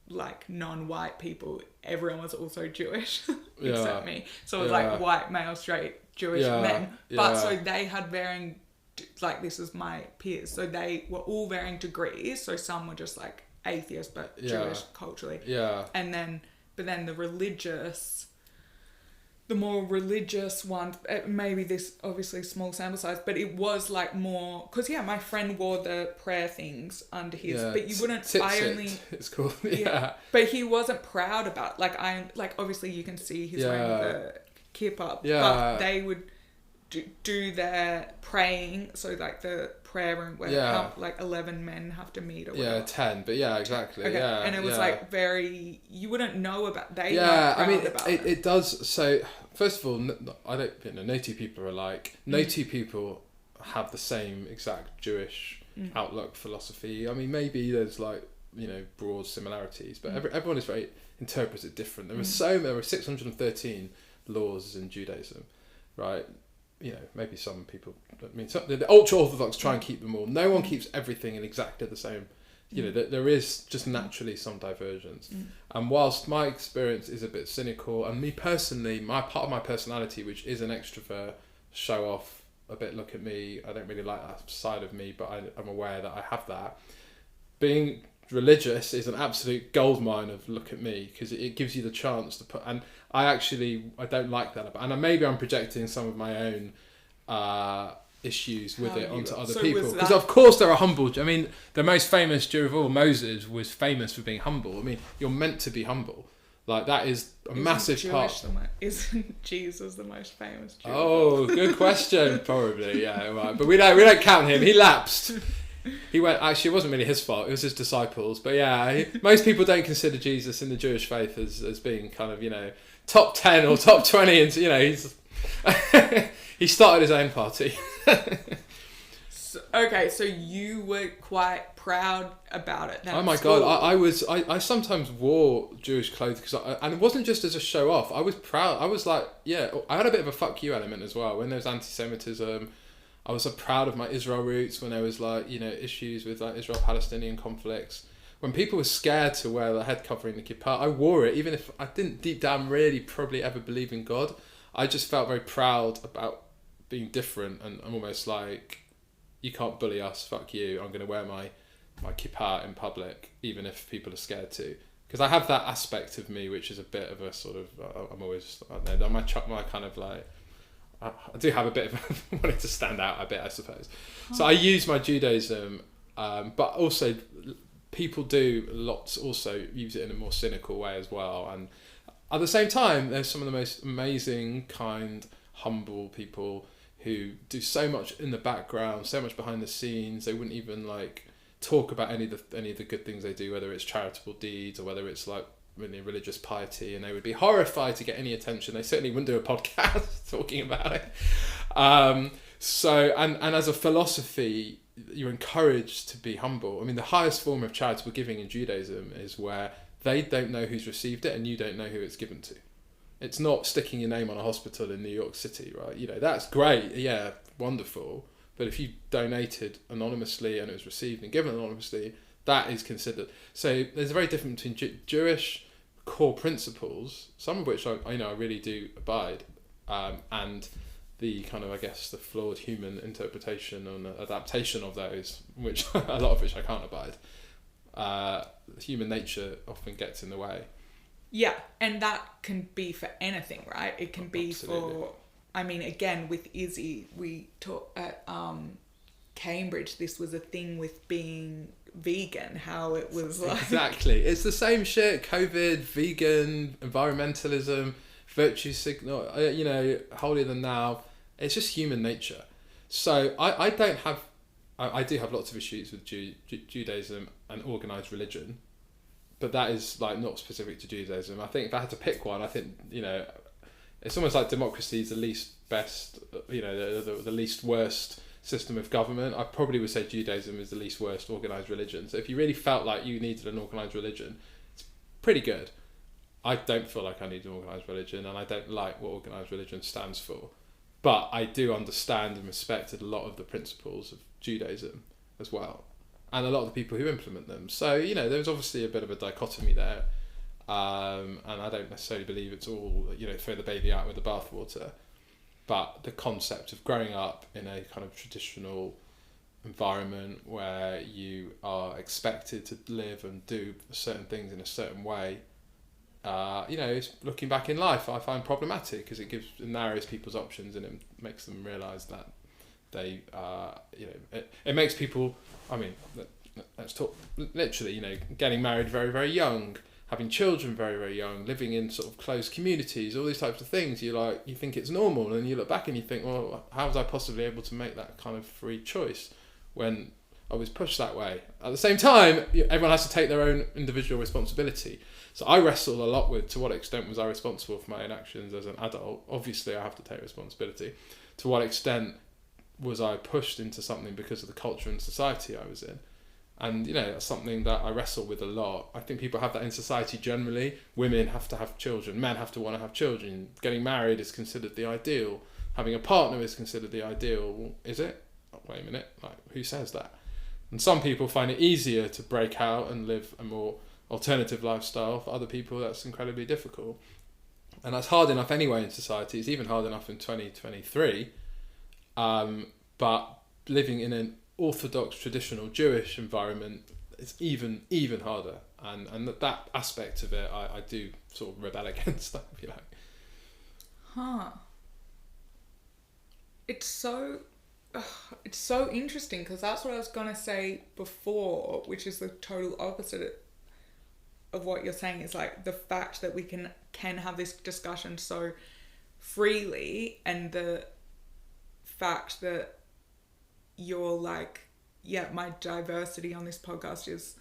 like non-white people, everyone was also Jewish except me. So it was like white, male, straight, Jewish men. But so they had varying, like this is my peers, so they were all varying degrees. So some were just like atheist but Jewish culturally. But then the more religious ones, maybe this obviously small sample size, but it was like more, because my friend wore the prayer things under his, but you wouldn't, it's called, but he wasn't proud about, obviously you can see he's wearing the kippah, but they would do their praying, so like the prayer room where 11 men have to meet or whatever. 10, but exactly. Okay. And it was like very, you wouldn't know about, they it does. So first of all, I don't, no two people are alike. No two people have the same exact Jewish outlook, philosophy. I mean, maybe there's like, broad similarities, but everyone is very interpreted different. There were 613 laws in Judaism, right? Maybe some people, the ultra-orthodox try and keep them all. No one keeps everything in exactly the same. There is just naturally some divergence. And whilst my experience is a bit cynical, and me personally, part of my personality, which is an extrovert, show off, a bit look at me, I don't really like that side of me, but I'm aware that I have that. Being religious is an absolute goldmine of look at me, because it gives you the chance to put, and I don't like that, and maybe I'm projecting some of my own issues with it onto other people, because of course there are humble, I mean the most famous Jew of all, Moses, was famous for being humble. I mean, you're meant to be humble, like that is a massive part. Isn't Jesus the most famous Jew? Oh, good question. Probably, right, but we don't count him, he lapsed. He went, actually it wasn't really his fault, it was his disciples, but most people don't consider Jesus in the Jewish faith as being kind of, top 10 or top 20, and he's he started his own party. So you were quite proud about it. Oh my God, I sometimes wore Jewish clothes, and it wasn't just as a show off. I was proud. I was like, I had a bit of a fuck you element as well. When there was anti-Semitism, I was so proud of my Israel roots. When there was issues with Israel-Palestinian conflicts, when people were scared to wear the head covering, the kippah, I wore it, even if I didn't deep down really probably ever believe in God. I just felt very proud about being different, and I'm almost like, you can't bully us, fuck you, I'm going to wear my kippah in public, even if people are scared to. Because I have that aspect of me, which is a bit of a sort of, I'm always, I don't know, my kind of like, I do have a bit of wanting to stand out a bit, I suppose. So I use my Judaism, but also people do lots also use it in a more cynical way as well. And at the same time, there's some of the most amazing, kind, humble people who do so much in the background, so much behind the scenes. They wouldn't even talk about any of the good things they do, whether it's charitable deeds or whether it's really religious piety, and they would be horrified to get any attention. They certainly wouldn't do a podcast talking about it. So as a philosophy, you're encouraged to be humble. I mean, the highest form of charitable giving in Judaism is where they don't know who's received it and you don't know who it's given to. It's not sticking your name on a hospital in New York City, right? That's great, wonderful. But if you donated anonymously and it was received and given anonymously, that is considered. So there's a very difference between Jewish core principles, some of which I really do abide, and the kind of, I guess, the flawed human interpretation and adaptation of those, which a lot of which I can't abide. Human nature often gets in the way. Yeah, and that can be for anything, right? It can be Absolutely. for, I mean, again, with Izzy, we taught at Cambridge, this was a thing with being vegan, how it was like... Exactly. It's the same shit. COVID, vegan, environmentalism, virtue signal, holier than thou. It's just human nature. So I don't have... I do have lots of issues with Judaism and organised religion, but that is like not specific to Judaism. I think if I had to pick one, I think, it's almost like democracy is the least best, the least worst system of government. I probably would say Judaism is the least worst organised religion. So if you really felt like you needed an organised religion, it's pretty good. I don't feel like I need an organised religion, and I don't like what organised religion stands for. But I do understand and respect a lot of the principles of Judaism as well, and a lot of the people who implement them. So, there's obviously a bit of a dichotomy there. And I don't necessarily believe it's all, throw the baby out with the bathwater. But the concept of growing up in a kind of traditional environment where you are expected to live and do certain things in a certain way, looking back in life, I find problematic because it narrows people's options, and it makes them realise that they, it makes people, let's talk literally, getting married very, very young, having children very, very young, living in sort of closed communities, all these types of things, you think it's normal, and you look back and you think, well, how was I possibly able to make that kind of free choice when I was pushed that way? At the same time, everyone has to take their own individual responsibility. So I wrestle a lot with, to what extent was I responsible for my own actions as an adult? Obviously, I have to take responsibility. To what extent was I pushed into something because of the culture and society I was in? And, that's something that I wrestle with a lot. I think people have that in society generally. Women have to have children. Men have to want to have children. Getting married is considered the ideal. Having a partner is considered the ideal. Well, is it? Oh, wait a minute. Who says that? And some people find it easier to break out and live a more alternative lifestyle. For other people, that's incredibly difficult. And that's hard enough anyway in society. It's even hard enough in 2023. But living in an orthodox, traditional Jewish environment, it's even harder. And that aspect of it, I do sort of rebel against that, if you like. Huh. It's so interesting, because that's what I was going to say before, which is the total opposite of what you're saying. Is like the fact that we can have this discussion so freely, and the fact that you're like, yeah, my diversity on this podcast is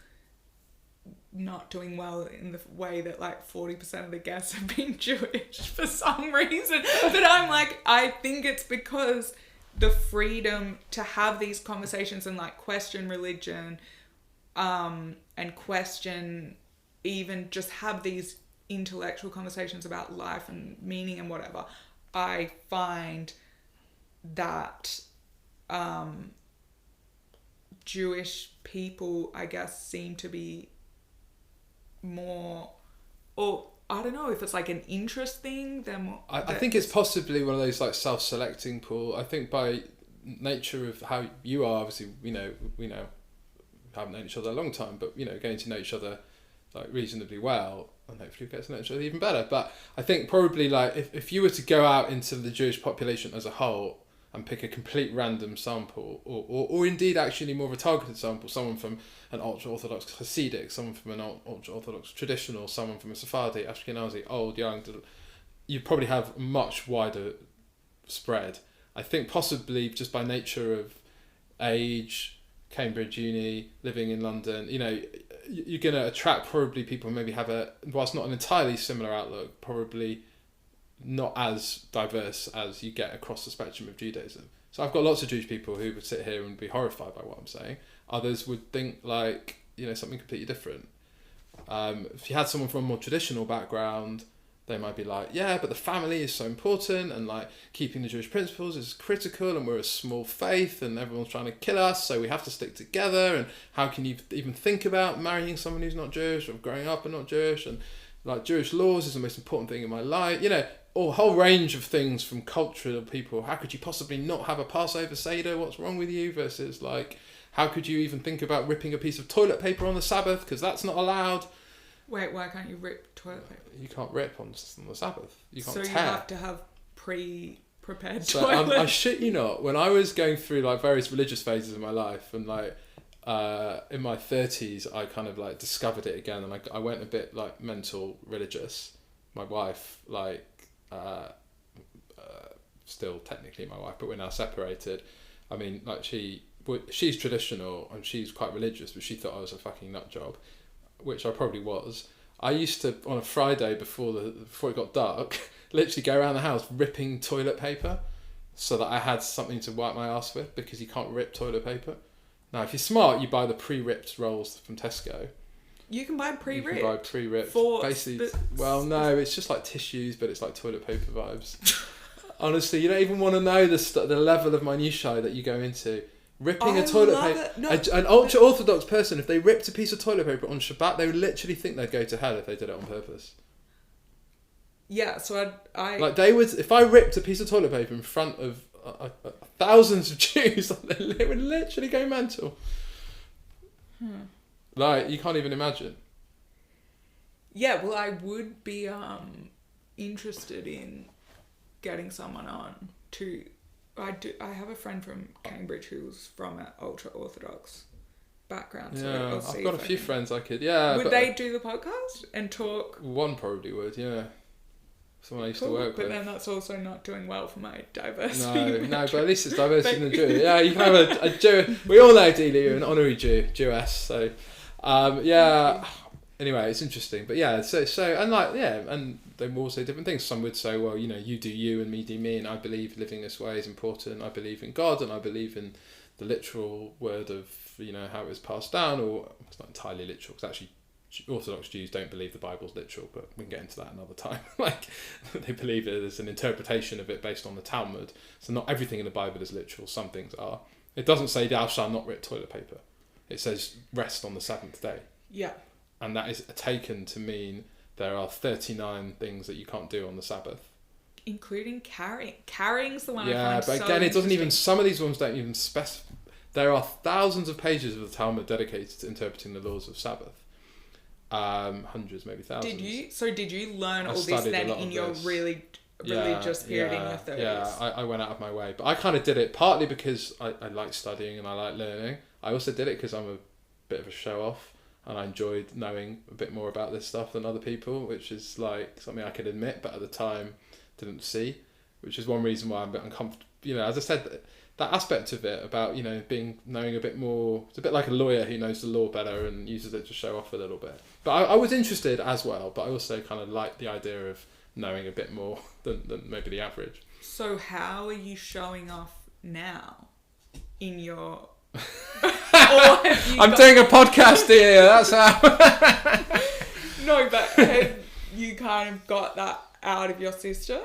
not doing well in the way that like 40% of the guests have been Jewish for some reason. But I'm like, I think it's because the freedom to have these conversations and like question religion, and question, even just have these intellectual conversations about life and meaning and whatever. I find that Jewish people, I guess, seem to be more, or I don't know if it's like an interest thing. I think it's possibly one of those like self-selecting pool. I think by nature of how you are, obviously, we haven't known each other a long time, but getting to know each other like reasonably well, and hopefully get to know each other even better. But I think probably like if you were to go out into the Jewish population as a whole and pick a complete random sample, or indeed actually more of a targeted sample, someone from an ultra-Orthodox Hasidic, someone from an ultra-Orthodox traditional, someone from a Sephardi, Ashkenazi, old, young, you probably have a much wider spread. I think possibly just by nature of age, Cambridge Uni, living in London, you're going to attract probably people who maybe have whilst not an entirely similar outlook, probably not as diverse as you get across the spectrum of Judaism. So I've got lots of Jewish people who would sit here and be horrified by what I'm saying. Others would think like, something completely different. If you had someone from a more traditional background, they might be like, yeah, but the family is so important, and like keeping the Jewish principles is critical, and we're a small faith and everyone's trying to kill us, so we have to stick together, and how can you even think about marrying someone who's not Jewish or growing up and not Jewish, and like Jewish laws is the most important thing in my life. a whole range of things from cultural people. How could you possibly not have a Passover Seder? What's wrong with you? Versus like, how could you even think about ripping a piece of toilet paper on the Sabbath? Because that's not allowed. Wait, why can't you rip toilet paper? You can't rip on the Sabbath. You can't tear. So you have to have prepared So toilet. I shit you not, when I was going through like various religious phases of my life, and like in my 30s, I kind of like discovered it again, and I went a bit like mental religious. My wife, like, still technically my wife, but we're now separated. I mean, like she's traditional and she's quite religious, but she thought I was a fucking nut job, which I probably was. I used to, on a Friday before it got dark, literally go around the house ripping toilet paper so that I had something to wipe my ass with, because you can't rip toilet paper. Now, if you're smart, you buy the pre-ripped rolls from Tesco. You can buy pre-ripped? You can buy pre-ripped. Basically, well, no, it's just like tissues, but it's like toilet paper vibes. Honestly, you don't even want to know the level of minutiae that you go into. Ripping a toilet paper. No, an ultra-orthodox person, if they ripped a piece of toilet paper on Shabbat, they would literally think they'd go to hell if they did it on purpose. Yeah, so I like they would. If I ripped a piece of toilet paper in front of thousands of Jews, they would literally go mental. Like, you can't even imagine. Yeah, well, I would be interested in getting someone on to. I have a friend from Cambridge who's from an ultra orthodox background. So Yeah, I'll see I've got a few friends I could. Yeah, would they do the podcast and talk? One probably would. Yeah, someone I used to work with. But then that's also not doing well for my diversity. No, but at least it's diversity in the Jew. Yeah, you can have a Jew. We all know, Delia, you're an honorary Jewess. So, yeah. Anyway, it's interesting, but yeah. So and like and they will say different things. Some would say, well, you know, you do you and me do me, and I believe living this way is important. I believe in God, and I believe in the literal word of, you know, how it was passed down, or it's not entirely literal, because actually Orthodox Jews don't believe the Bible's literal, but we can get into that another time. Like, they believe it as an interpretation of it based on the Talmud. So not everything in the Bible is literal. Some things are. It doesn't say thou shalt not rip toilet paper. It says rest on the seventh day. Yeah. And that is taken to mean there are 39 things that you can't do on the Sabbath. Including carrying. Carrying's the one I find Yeah, but again, it doesn't even, some of these ones don't even specify. There are thousands of pages of the Talmud dedicated to interpreting the laws of Sabbath. Hundreds, maybe thousands. Did you learn all this then in your really religious period in your 30s? Yeah, I went out of my way. But I kind of did it partly because I like studying and I like learning. I also did it because I'm a bit of a show-off. And I enjoyed knowing a bit more about this stuff than other people, which is like something I could admit, but at the time didn't see, which is one reason why I'm a bit uncomfortable. You know, as I said, that aspect of it about, you know, knowing a bit more, it's a bit like a lawyer who knows the law better and uses it to show off a little bit. But I was interested as well, but I also kind of liked the idea of knowing a bit more than maybe the average. So how are you showing off now in your... I'm doing a podcast here, that's how. No, but have you kind of got that out of your system?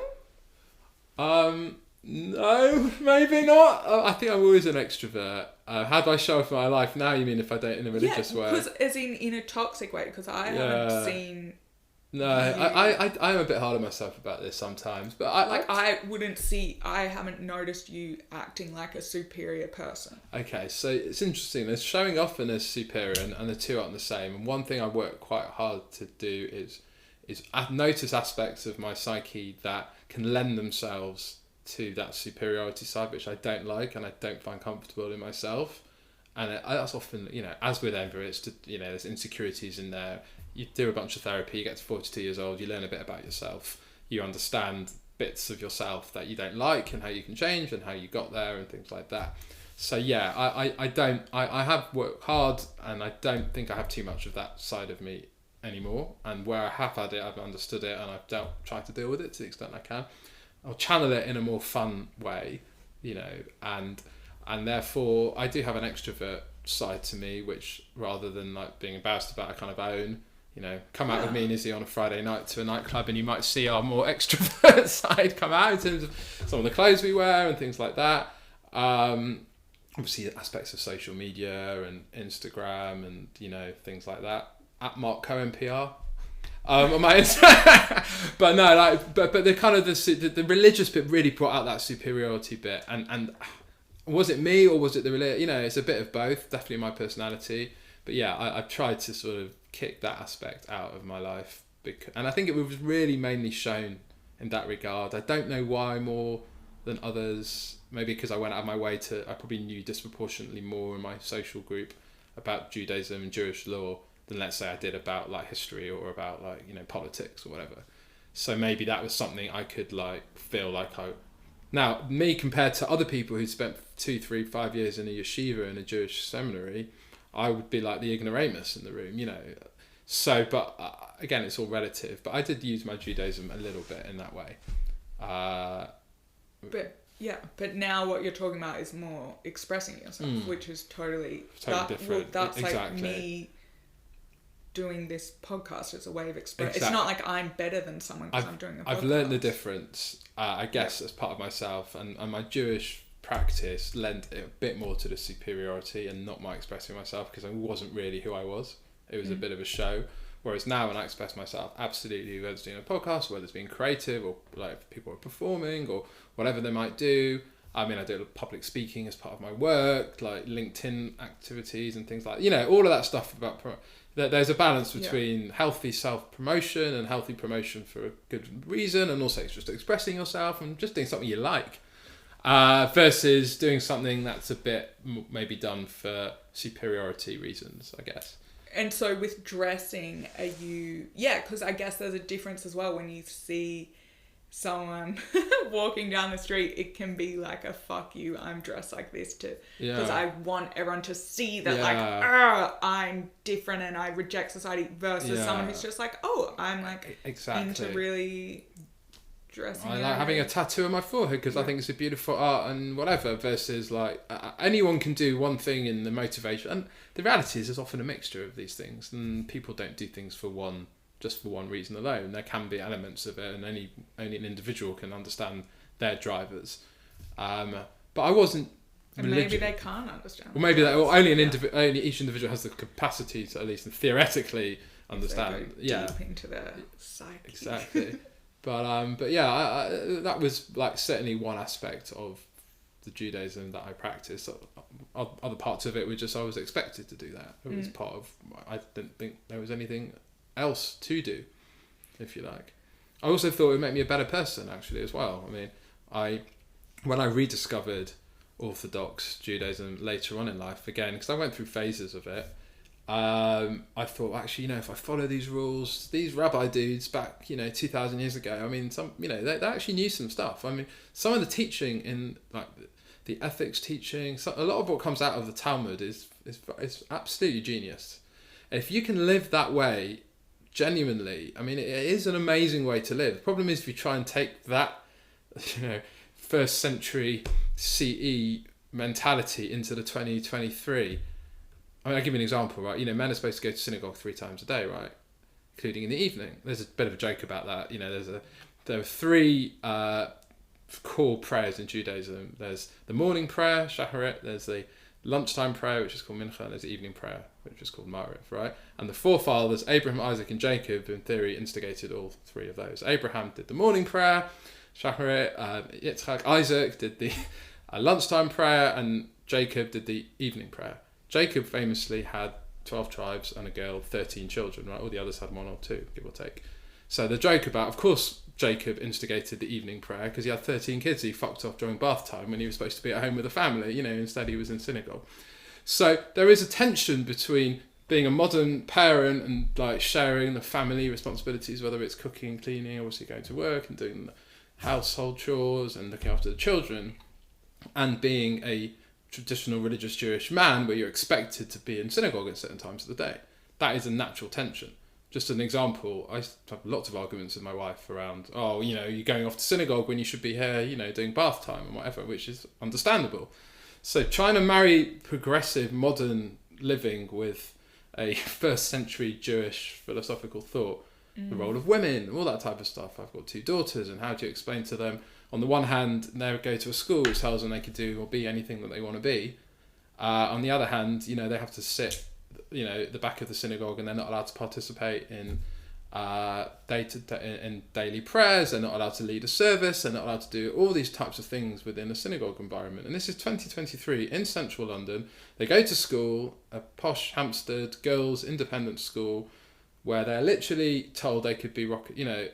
No, maybe not. I think I'm always an extrovert. How do I show off my life now? You mean if I don't in a religious way? Because as in a toxic way, because I haven't seen... No, I'm a bit hard on myself about this sometimes, but I haven't noticed you acting like a superior person. Okay, so it's interesting. There's showing off and there's superior, and the two aren't the same. And one thing I work quite hard to do is notice aspects of my psyche that can lend themselves to that superiority side, which I don't like and I don't find comfortable in myself. And that's often, you know, as with Ember, it's to, you know, there's insecurities in there. You do a bunch of therapy, you get to 42 years old, you learn a bit about yourself, you understand bits of yourself that you don't like and how you can change and how you got there and things like that. So yeah, I have worked hard and I don't think I have too much of that side of me anymore. And where I have had it, I've understood it and I've tried to deal with it to the extent I can. I'll channel it in a more fun way, you know, and therefore I do have an extrovert side to me, which rather than like being embarrassed about, I kind of own. You know, come out with me and Izzy on a Friday night to a nightclub and you might see our more extrovert side come out in terms of some of the clothes we wear and things like that. Obviously aspects of social media and Instagram and, you know, things like that. At Marc Cohen PR. on my Instagram. But no, like, but the kind of the religious bit really brought out that superiority bit, and was it me or was it the religion? You know, it's a bit of both. Definitely my personality, but yeah, I've tried to sort of kick that aspect out of my life, and I think it was really mainly shown in that regard. I don't know why more than others. Maybe because I went out of my way I probably knew disproportionately more in my social group about Judaism and Jewish law than, let's say, I did about like history or about like, you know, politics or whatever. So maybe that was something I could like feel like now me compared to other people who spent 2, 3, 5 years in a yeshiva in a Jewish seminary, I would be like the ignoramus in the room, you know. So, but again, it's all relative. But I did use my Judaism a little bit in that way. But now what you're talking about is more expressing yourself, which is totally different. Well, that's exactly. like me doing this podcast as a way of expressing. Exactly. It's not like I'm better than someone because I'm doing a podcast. I've learned the difference, I guess, as part of myself, and my Jewish practice lent a bit more to the superiority and not my expressing myself, because I wasn't really who I was. It was a bit of a show. Whereas now when I express myself, absolutely, whether it's doing a podcast, whether it's being creative, or like people are performing or whatever they might do. I mean, I do public speaking as part of my work, like LinkedIn activities and things like, you know, all of that stuff about there's a balance between healthy self-promotion and healthy promotion for a good reason, and also just expressing yourself and just doing something you like, versus doing something that's a bit maybe done for superiority reasons, I guess. And so with dressing, are you... Yeah, because I guess there's a difference as well when you see someone walking down the street. It can be like a fuck you, I'm dressed like this too. Because I want everyone to see that I'm different and I reject society, versus someone who's just like, oh, I'm like into really dressing. I like having a tattoo on my forehead because I think it's a beautiful art and whatever, versus like anyone can do one thing in the motivation. And the reality is there's often a mixture of these things, and people don't do things for one reason alone. There can be elements of it, and only an individual can understand their drivers. But I wasn't and maybe they can't understand. Well, maybe only each individual has the capacity to, at least theoretically, understand. Deep into their psyche. Exactly. But yeah, that was like certainly one aspect of the Judaism that I practiced. Other parts of it were just I was expected to do that. It was part of. I didn't think there was anything else to do, if you like. I also thought it would make me a better person, actually, as well. I mean, when I rediscovered orthodox Judaism later on in life again, because I went through phases of it. I thought, actually, you know, if I follow these rules, these rabbi dudes back, 2,000 years ago, I mean, they actually knew some stuff. I mean, some of the teaching in like the ethics teaching, a lot of what comes out of the Talmud is absolutely genius. And if you can live that way, genuinely, I mean, it is an amazing way to live. The problem is if you try and take that, first century CE mentality into the 2023. I mean, I'll give you an example, right? Men are supposed to go to synagogue 3 times a day, right? Including in the evening. There's a bit of a joke about that. There are 3 core prayers in Judaism. There's the morning prayer, shacharit. There's the lunchtime prayer, which is called mincha. And there's the evening prayer, which is called ma'ariv, right? And the forefathers, Abraham, Isaac, and Jacob, in theory, instigated all 3 of those. Abraham did the morning prayer, shacharit. Yitzchak, Isaac did the lunchtime prayer, and Jacob did the evening prayer. Jacob famously had 12 tribes and a girl, 13 children, right? All the others had 1 or 2, give or take. So the joke about, of course, Jacob instigated the evening prayer because he had 13 kids he fucked off during bath time when he was supposed to be at home with the family, instead he was in synagogue. So there is a tension between being a modern parent and like sharing the family responsibilities, whether it's cooking, cleaning, obviously going to work and doing the household chores and looking after the children, and being a traditional religious Jewish man where you're expected to be in synagogue at certain times of the day. That is a natural tension. Just an example, I have lots of arguments with my wife around, you're going off to synagogue when you should be here, doing bath time and whatever, which is understandable. So trying to marry progressive modern living with a first century Jewish philosophical thought, the role of women, all that type of stuff. I've got 2 daughters, and how do you explain to them, on the one hand, they go to a school which tells them they can do or be anything that they want to be. On the other hand, they have to sit, the back of the synagogue, and they're not allowed to participate in in daily prayers. They're not allowed to lead a service. They're not allowed to do all these types of things within a synagogue environment. And this is 2023 in central London. They go to school, a posh Hampstead girls' independent school, where they're literally told they could be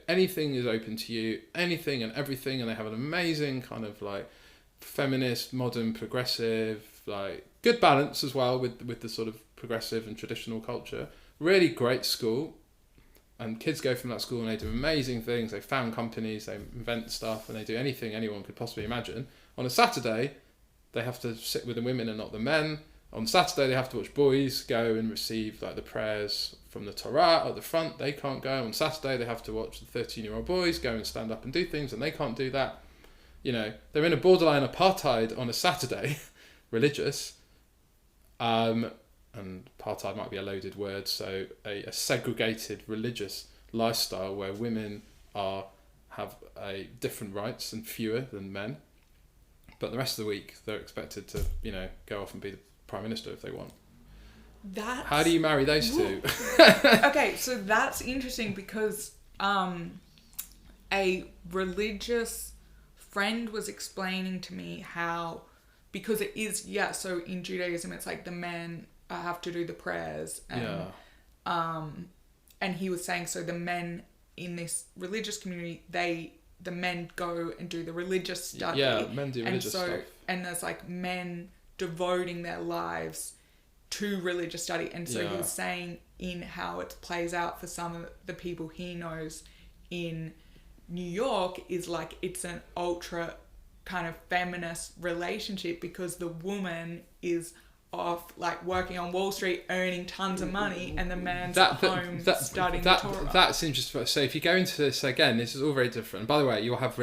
anything is open to you, anything and everything. And they have an amazing kind of like feminist, modern, progressive, like good balance as well with the sort of progressive and traditional culture. Really great school. And kids go from that school and they do amazing things. They found companies, they invent stuff, and they do anything anyone could possibly imagine. On a Saturday, they have to sit with the women and not the men. On Saturday, they have to watch boys go and receive like the prayers from the Torah at the front. They can't go. On Saturday, they have to watch the 13-year-old boys go and stand up and do things, and they can't do that. You know, they're in a borderline apartheid on a Saturday, religious. And apartheid might be a loaded word, so a segregated religious lifestyle where women have different rights and fewer than men, but the rest of the week they're expected to go off and be the prime minister if they want. How do you marry those two? Okay, so that's interesting because a religious friend was explaining to me how, because it is so in Judaism it's like the men have to do the prayers and and he was saying, so the men in this religious community, the men go and do the religious study. Yeah, men do religious stuff. And there's like men devoting their lives to religious study. And so he was saying in how it plays out for some of the people he knows in New York is like it's an ultra kind of feminist relationship because the woman is off like working on Wall Street earning tons of money and the man's at home studying the Torah. That's interesting. So if you go into this again, this is all very different. And by the way, you'll have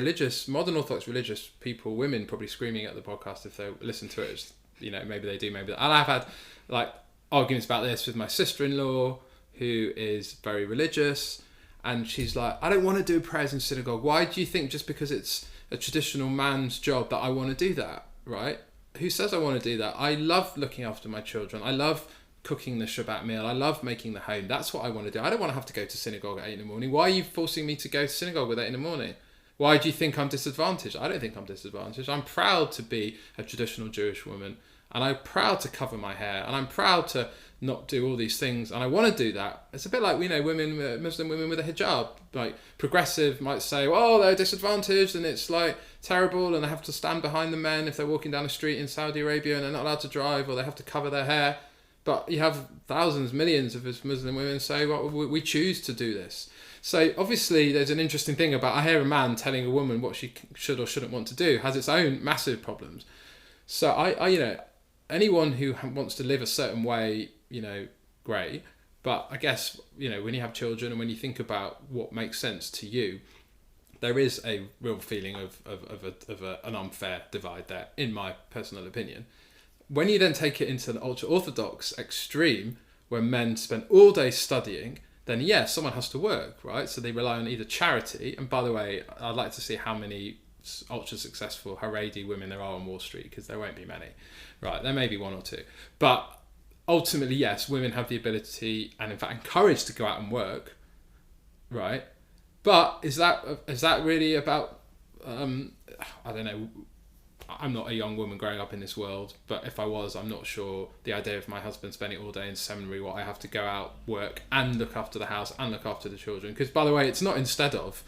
modern Orthodox religious people, women probably screaming at the podcast if they listen to it. Maybe they do, maybe not. And I've had like arguments about this with my sister-in-law who is very religious, and she's like, I don't want to do prayers in synagogue. Why do you think just because it's a traditional man's job that I want to do that, right? Who says I want to do that? I love looking after my children. I love cooking the Shabbat meal. I love making the home. That's what I want to do. I don't want to have to go to synagogue at 8 in the morning. Why are you forcing me to go to synagogue at 8 in the morning? Why do you think I'm disadvantaged? I don't think I'm disadvantaged. I'm proud to be a traditional Jewish woman, and I'm proud to cover my hair, and I'm proud to not do all these things, and I want to do that. It's a bit like, women, Muslim women with a hijab. Like, progressive might say, well, they're disadvantaged, and it's like terrible, and they have to stand behind the men if they're walking down the street in Saudi Arabia, and they're not allowed to drive, or they have to cover their hair. But you have thousands, millions of Muslim women say, well, we choose to do this. So obviously there's an interesting thing about, I hear a man telling a woman what she should or shouldn't want to do has its own massive problems. So I anyone who wants to live a certain way, great. But I guess, when you have children and when you think about what makes sense to you, there is a real feeling of an unfair divide there, in my personal opinion. When you then take it into an ultra-Orthodox extreme, where men spend all day studying, then yes, someone has to work, right? So they rely on either charity, and by the way, I'd like to see how many ultra-successful Haredi women there are on Wall Street, because there won't be many, right? There may be one or two. But ultimately, yes, women have the ability, and in fact encouraged to go out and work, right? But is that really about, I don't know, I'm not a young woman growing up in this world, but if I was, I'm not sure the idea of my husband spending all day in seminary while I have to go out, work, and look after the house, and look after the children. Because, by the way, it's not instead of.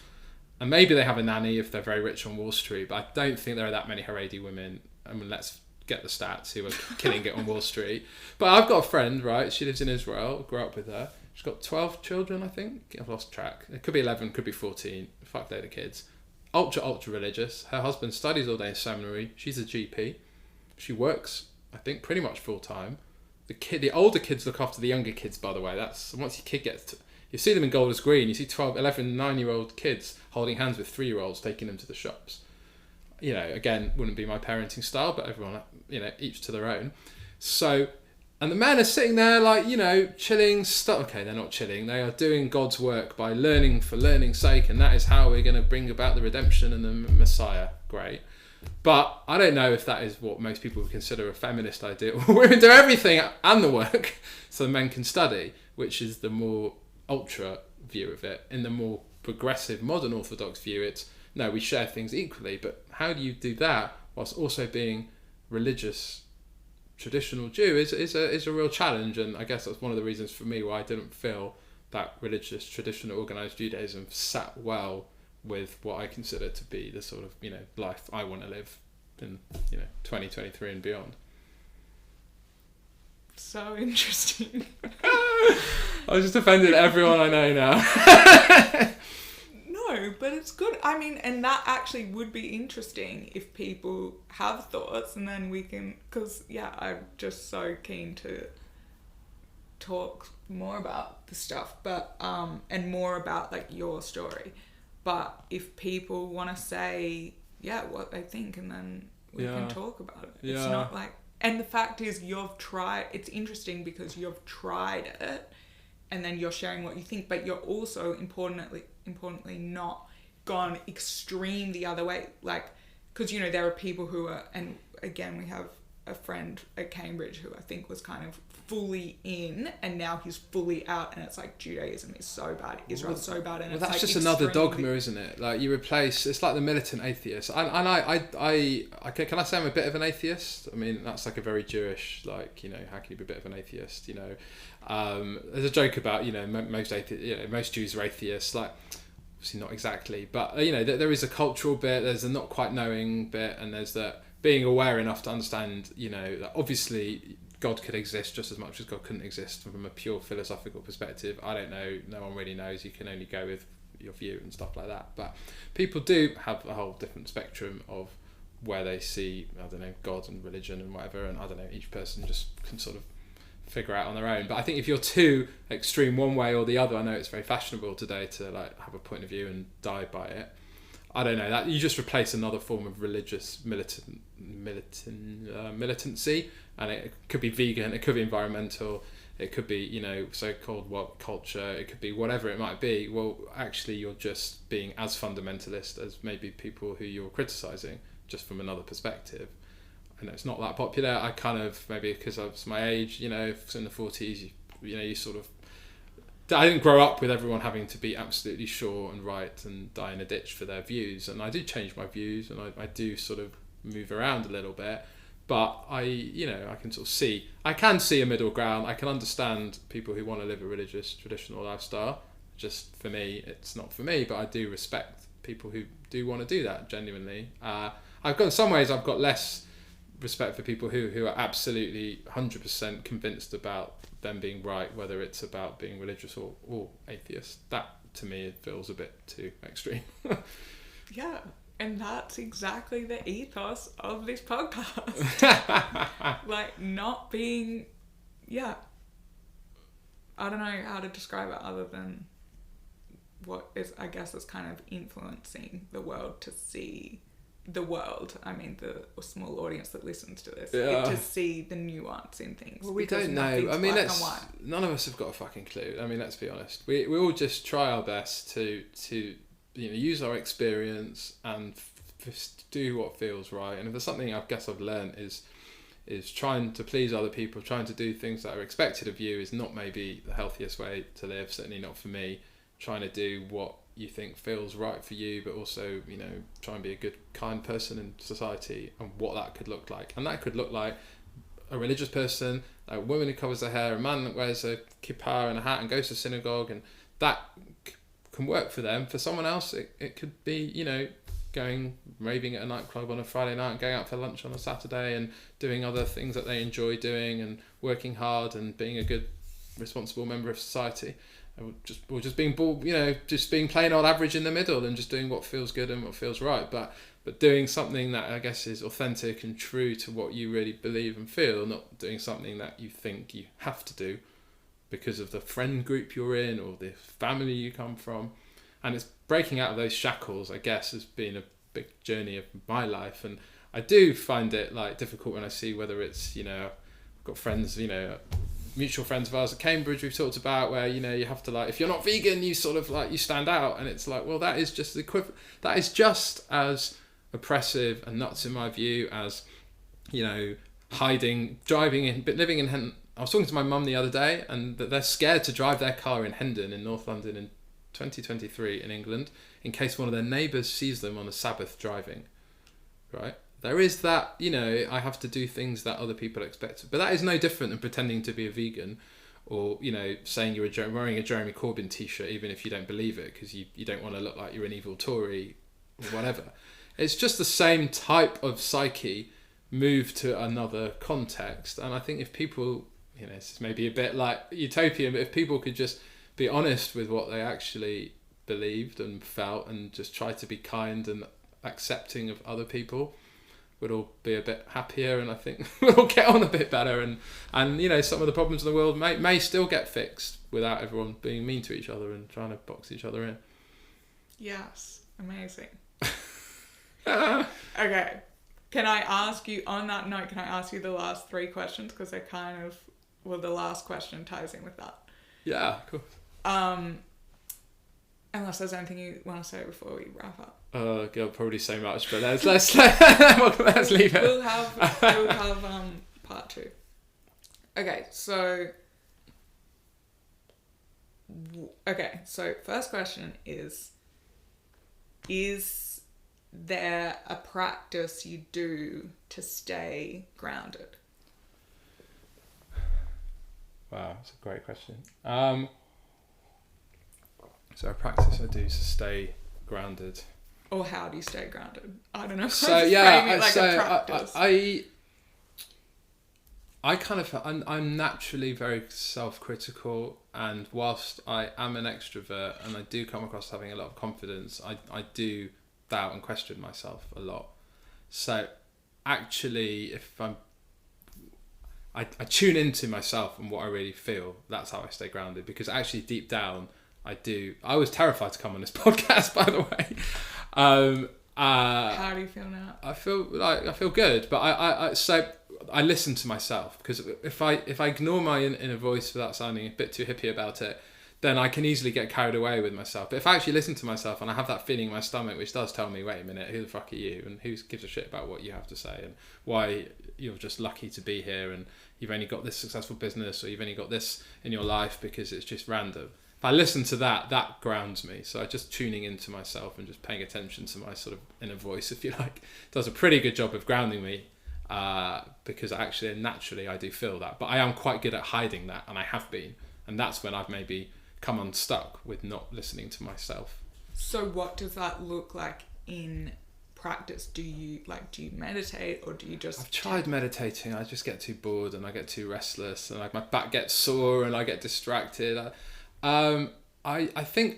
And maybe they have a nanny if they're very rich on Wall Street, but I don't think there are that many Haredi women. I mean, let's get the stats, who are killing it on Wall Street. But I've got a friend, right? She lives in Israel, grew up with her. She's got 12 children, I think. I've lost track. It could be 11, could be 14. Fuck, they're the kids. Ultra religious. Her husband studies all day in seminary. She's a GP. She works, I think, pretty much full time. The older kids look after the younger kids, by the way. That's once your kid gets to, you see them in Golders Green. You see 12, 11, 9-year-old kids holding hands with 3-year-olds, taking them to the shops. Again, wouldn't be my parenting style, but everyone, each to their own. So, and the men are sitting there like, chilling stuff. Okay, they're not chilling. They are doing God's work by learning for learning's sake, and that is how we're going to bring about the redemption and the Messiah. Great. But I don't know if that is what most people would consider a feminist ideal. Women do everything and the work so the men can study, which is the more ultra view of it. In the more progressive modern orthodox view, it's no, we share things equally. But how do you do that whilst also being religious traditional Jew is a real challenge. And I guess that's one of the reasons for me why I didn't feel that religious traditional organized Judaism sat well with what I consider to be the sort of life I want to live in 2023 and beyond. So interesting. I just offended everyone I know now. No, but it's good. I mean, and that actually would be interesting if people have thoughts, and then we can, because I'm just so keen to talk more about the stuff, but and more about like your story. But if people want to say what they think, and then we can talk about it. It's not like, and the fact is it's interesting because you've tried it and then you're sharing what you think, but you're also importantly not gone extreme the other way, like, because there are people who are, and again we have a friend at Cambridge who I think was kind of fully in, and now he's fully out, and it's like Judaism is so bad, Israel's so bad, and it's that's like just another dogma, isn't it? Like you replace, it's like the militant atheist. Can I say I'm a bit of an atheist? I mean, that's like a very Jewish, like, how can you be a bit of an atheist? There's a joke about most Jews are atheists, like obviously not exactly, but there is a cultural bit, there's a not quite knowing bit, and there's that being aware enough to understand that obviously God could exist just as much as God couldn't exist from a pure philosophical perspective. I don't know, no one really knows, you can only go with your view and stuff like that, but people do have a whole different spectrum of where they see, I don't know, God and religion and whatever, and I don't know, each person just can sort of figure out on their own. But I think if you're too extreme one way or the other, I know it's very fashionable today to like have a point of view and die by it. I don't know, that you just replace another form of religious militancy, and it could be vegan, it could be environmental, it could be so-called woke culture, it could be whatever it might be. Well, actually you're just being as fundamentalist as maybe people who you're criticizing, just from another perspective. I know it's not that popular. I kind of, maybe because I was my age, in the 40s, you sort of, I didn't grow up with everyone having to be absolutely sure and right and die in a ditch for their views. And I do change my views, and I do sort of move around a little bit. But I can sort of see, I can see a middle ground. I can understand people who want to live a religious, traditional lifestyle. Just for me, it's not for me, but I do respect people who do want to do that genuinely. In some ways, I've got less respect for people who are absolutely 100% convinced about them being right, whether it's about being religious or atheist. That to me feels a bit too extreme. Yeah, and that's exactly the ethos of this podcast. Like not being, I don't know how to describe it other than what is, I guess, is kind of influencing the world to see the world, I mean the small audience that listens to this, to see the nuance in things. Well, we don't know. I mean, none of us have got a fucking clue. I mean, let's be honest. We all just try our best to use our experience and do what feels right. And if there's something I guess I've learned is trying to please other people, trying to do things that are expected of you is not maybe the healthiest way to live. Certainly not for me. Trying to do what you think feels right for you, but also try and be a good, kind person in society, and what that could look like. And that could look like a religious person, a woman who covers their hair, a man that wears a kippah and a hat and goes to synagogue, and that can work for them. For someone else, it could be raving at a nightclub on a Friday night and going out for lunch on a Saturday and doing other things that they enjoy doing and working hard and being a good, responsible member of society. Or just being just being plain old average in the middle and just doing what feels good and what feels right, but doing something that I guess is authentic and true to what you really believe and feel, not doing something that you think you have to do because of the friend group you're in or the family you come from. And it's breaking out of those shackles, I guess, has been a big journey of my life. And I do find it like difficult when I see whether it's I've got friends, mutual friends of ours at Cambridge we've talked about, where you have to, like, if you're not vegan, you sort of like, you stand out, and it's like, well, that is just the equivalent, that is just as oppressive and nuts in my view as hiding, driving in, but living in Hendon. I was talking to my mum the other day, and that they're scared to drive their car in Hendon in North London in 2023 in England, in case one of their neighbours sees them on a Sabbath driving, right? There is that, I have to do things that other people expect. But that is no different than pretending to be a vegan, or, saying you're wearing a Jeremy Corbyn t-shirt, even if you don't believe it, because you don't want to look like you're an evil Tory or whatever. It's just the same type of psyche moved to another context. And I think if people, this is maybe a bit like utopian, but if people could just be honest with what they actually believed and felt, and just try to be kind and accepting of other people, we'd all be a bit happier, and I think we'll all get on a bit better, and some of the problems in the world may still get fixed without everyone being mean to each other and trying to box each other in. Yes, amazing. Okay, can I ask you, on that note, the last 3 questions, because they're kind of, the last question ties in with that. Yeah, cool. Unless there's anything you want to say before we wrap up. I'll probably say much, but let's leave it. We'll have part 2. Okay, so first question is there a practice you do to stay grounded? Wow, that's a great question. So a practice I do to stay grounded. Or how do you stay grounded? I don't know. So I'm naturally very self-critical, and whilst I am an extrovert and I do come across having a lot of confidence, I do doubt and question myself a lot. So actually, if I tune into myself and what I really feel, that's how I stay grounded, because actually deep down I was terrified to come on this podcast, by the way. How do you feel now? I feel good, but I listen to myself, because if I ignore my inner voice without sounding a bit too hippie about it, then I can easily get carried away with myself. But if I actually listen to myself and I have that feeling in my stomach which does tell me, wait a minute, who the fuck are you, and who gives a shit about what you have to say, and why you're just lucky to be here, and you've only got this successful business, or you've only got this in your life because it's just random. If I listen to that grounds me. So just tuning into myself and just paying attention to my sort of inner voice, if you like, does a pretty good job of grounding me, because actually naturally I do feel that. But I am quite good at hiding that, and I have been. And that's when I've maybe come unstuck with not listening to myself. So what does that look like in practice? Do you meditate, or do you just... I've tried meditating. I just get too bored, and I get too restless, and my back gets sore, and I get distracted. I think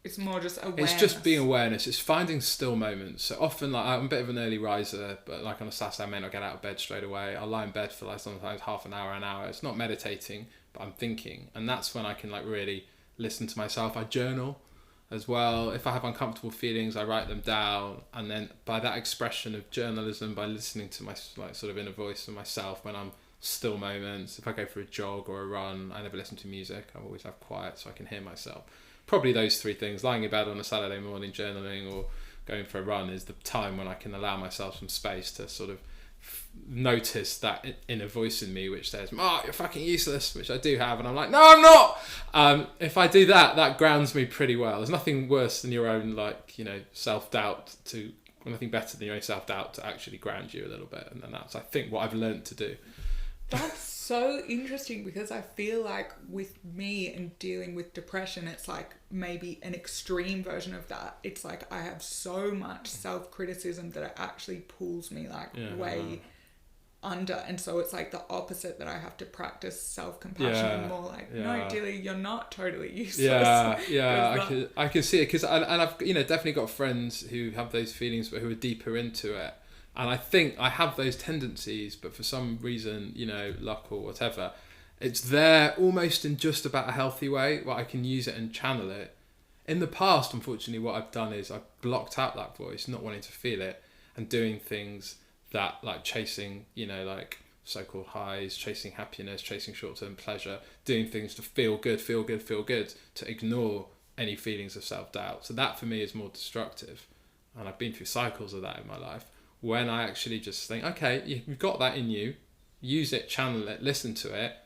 it's more just awareness. It's just being awareness. It's finding still moments. So often, I'm a bit of an early riser, but on a Saturday I may not get out of bed straight away. I'll lie in bed for sometimes half an hour. It's not meditating, but I'm thinking, and that's when I can really listen to myself. I journal as well. If I have uncomfortable feelings, I write them down, and then by that expression of journalism, by listening to my sort of inner voice of myself when I'm still moments. If I go for a jog or a run, I never listen to music. I always have quiet so I can hear myself. Probably those 3 things. Lying in bed on a Saturday morning, journaling, or going for a run is the time when I can allow myself some space to sort of notice that inner voice in me which says, Mark, you're fucking useless, which I do have, and I'm like, no, I'm not. If I do that grounds me pretty well. There's nothing worse than your own self-doubt nothing better than your own self-doubt to actually ground you a little bit, and that's I think what I've learned to do. That's so interesting, because I feel like with me and dealing with depression, it's maybe an extreme version of that. It's I have so much self-criticism that it actually pulls me way under, and so it's the opposite, that I have to practice self-compassion and more no, Dilly, you're not totally useless. I can see it, because I've definitely got friends who have those feelings but who are deeper into it. And I think I have those tendencies, but for some reason, luck or whatever, it's there almost in just about a healthy way where I can use it and channel it. In the past, unfortunately, what I've done is I've blocked out that voice, not wanting to feel it, and doing things that chasing, so-called highs, chasing happiness, chasing short-term pleasure, doing things to feel good, to ignore any feelings of self-doubt. So that for me is more destructive. And I've been through cycles of that in my life. When I actually just think, okay, you've got that in you, use it, channel it, listen to it,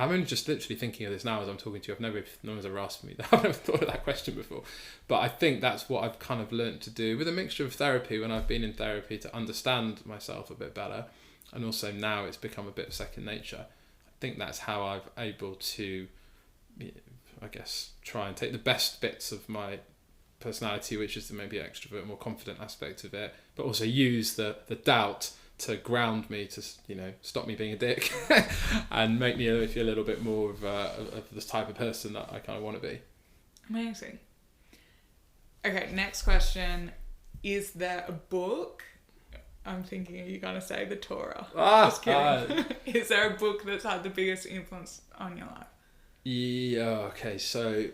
I'm only just literally thinking of this now as I'm talking to you. No one's ever asked me that. I've never thought of that question before. But I think that's what I've kind of learnt to do with a mixture of therapy when I've been in therapy to understand myself a bit better. And also now it's become a bit of second nature. I think that's how I've able to, I guess, try and take the best bits of my personality, which is the maybe extrovert, more confident aspect of it, but also use the doubt to ground me, to stop me being a dick and make me feel a little bit more of this type of person that I kind of want to be. Amazing. Okay, next question. Is there a book? I'm thinking, are you going to say the Torah? Just kidding. Is there a book that's had the biggest influence on your life? Yeah, okay, so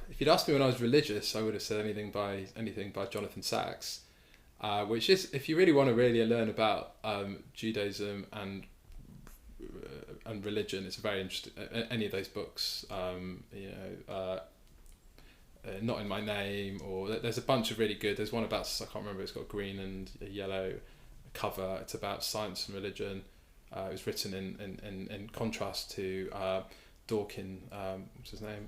if you'd asked me when I was religious, I would have said anything by Jonathan Sacks. Which is, if you really want to really learn about Judaism and religion, it's a very interesting. Any of those books, Not in My Name, or there's a bunch of really good. There's one about, I can't remember. It's got green and a yellow cover. It's about science and religion. It was written in contrast to Dawkins. What's his name?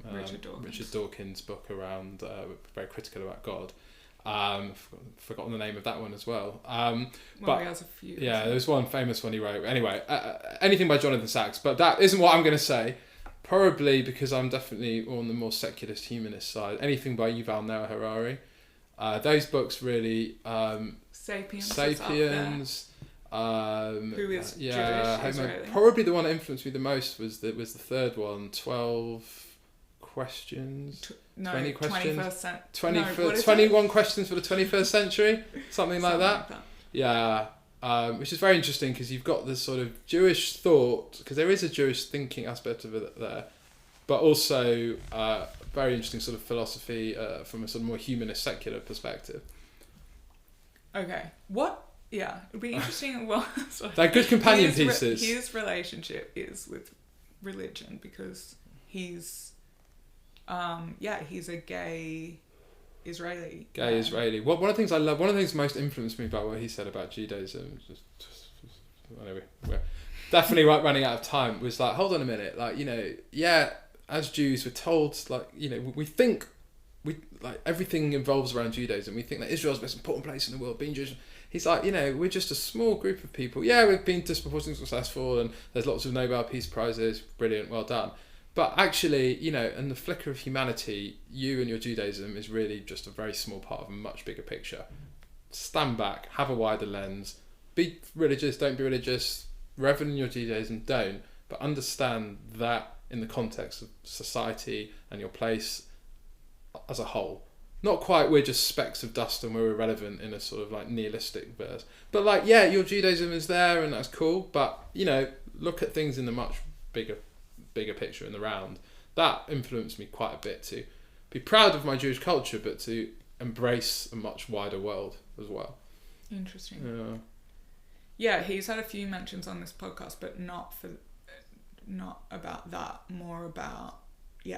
Richard Dawkins' book around very critical about God. Forgotten the name of that one as well. But he has a few. Yeah, there's one famous one he wrote. Anyway, anything by Jonathan Sacks, but that isn't what I'm going to say. Probably because I'm definitely on the more secularist humanist side. Anything by Yuval Noah Harari. Those books really. Sapiens. Who is Jewish Israeli. Probably the one that influenced me the most was the third one. 12 questions. 20 questions. 21 questions for the 21st century. Something like that. Yeah. Which is very interesting because you've got this sort of Jewish thought, because there is a Jewish thinking aspect of it there, but also very interesting sort of philosophy from a sort of more humanist, secular perspective. Okay. Yeah, it'd be interesting. Well, they're good companion pieces. His relationship is with religion because he's a gay Israeli. Israeli. One of the things I love, one of the things most influenced me about what he said about Judaism, anyway, we're definitely running out of time, was like, hold on a minute, like, as Jews we're told, like, we think everything involves around Judaism. We think that Israel's the most important place in the world, being Jewish. He's like, we're just a small group of people. Yeah, we've been disproportionately successful and there's lots of Nobel Peace Prizes, brilliant, well done. But actually, in the flicker of humanity, you and your Judaism is really just a very small part of a much bigger picture. Stand back, have a wider lens, be religious, don't be religious, revel in your Judaism, don't, but understand that in the context of society and your place as a whole. Not quite, we're just specks of dust and we're irrelevant in a sort of like nihilistic verse. But like, yeah, your Judaism is there and that's cool, but, look at things in the much bigger picture in the round. That influenced me quite a bit to be proud of my Jewish culture, but to embrace a much wider world as well. Interesting. Yeah, he's had a few mentions on this podcast, but not about that. More about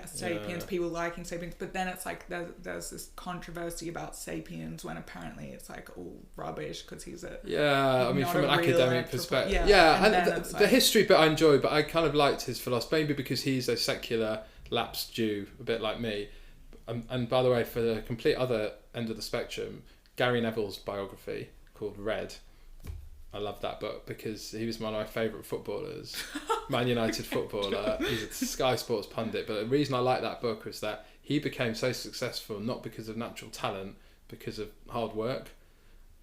Sapiens, people liking Sapiens, but then it's like there's this controversy about Sapiens when apparently it's like all rubbish because he's from an academic perspective. And the history bit I enjoy, but I kind of liked his philosophy, maybe because he's a secular lapsed Jew, a bit like me. And by the way, for the complete other end of the spectrum, Gary Neville's biography called Red. I love that book because he was one of my favourite footballers, Man United footballer. He's a Sky Sports pundit. But the reason I like that book was that he became so successful not because of natural talent, because of hard work.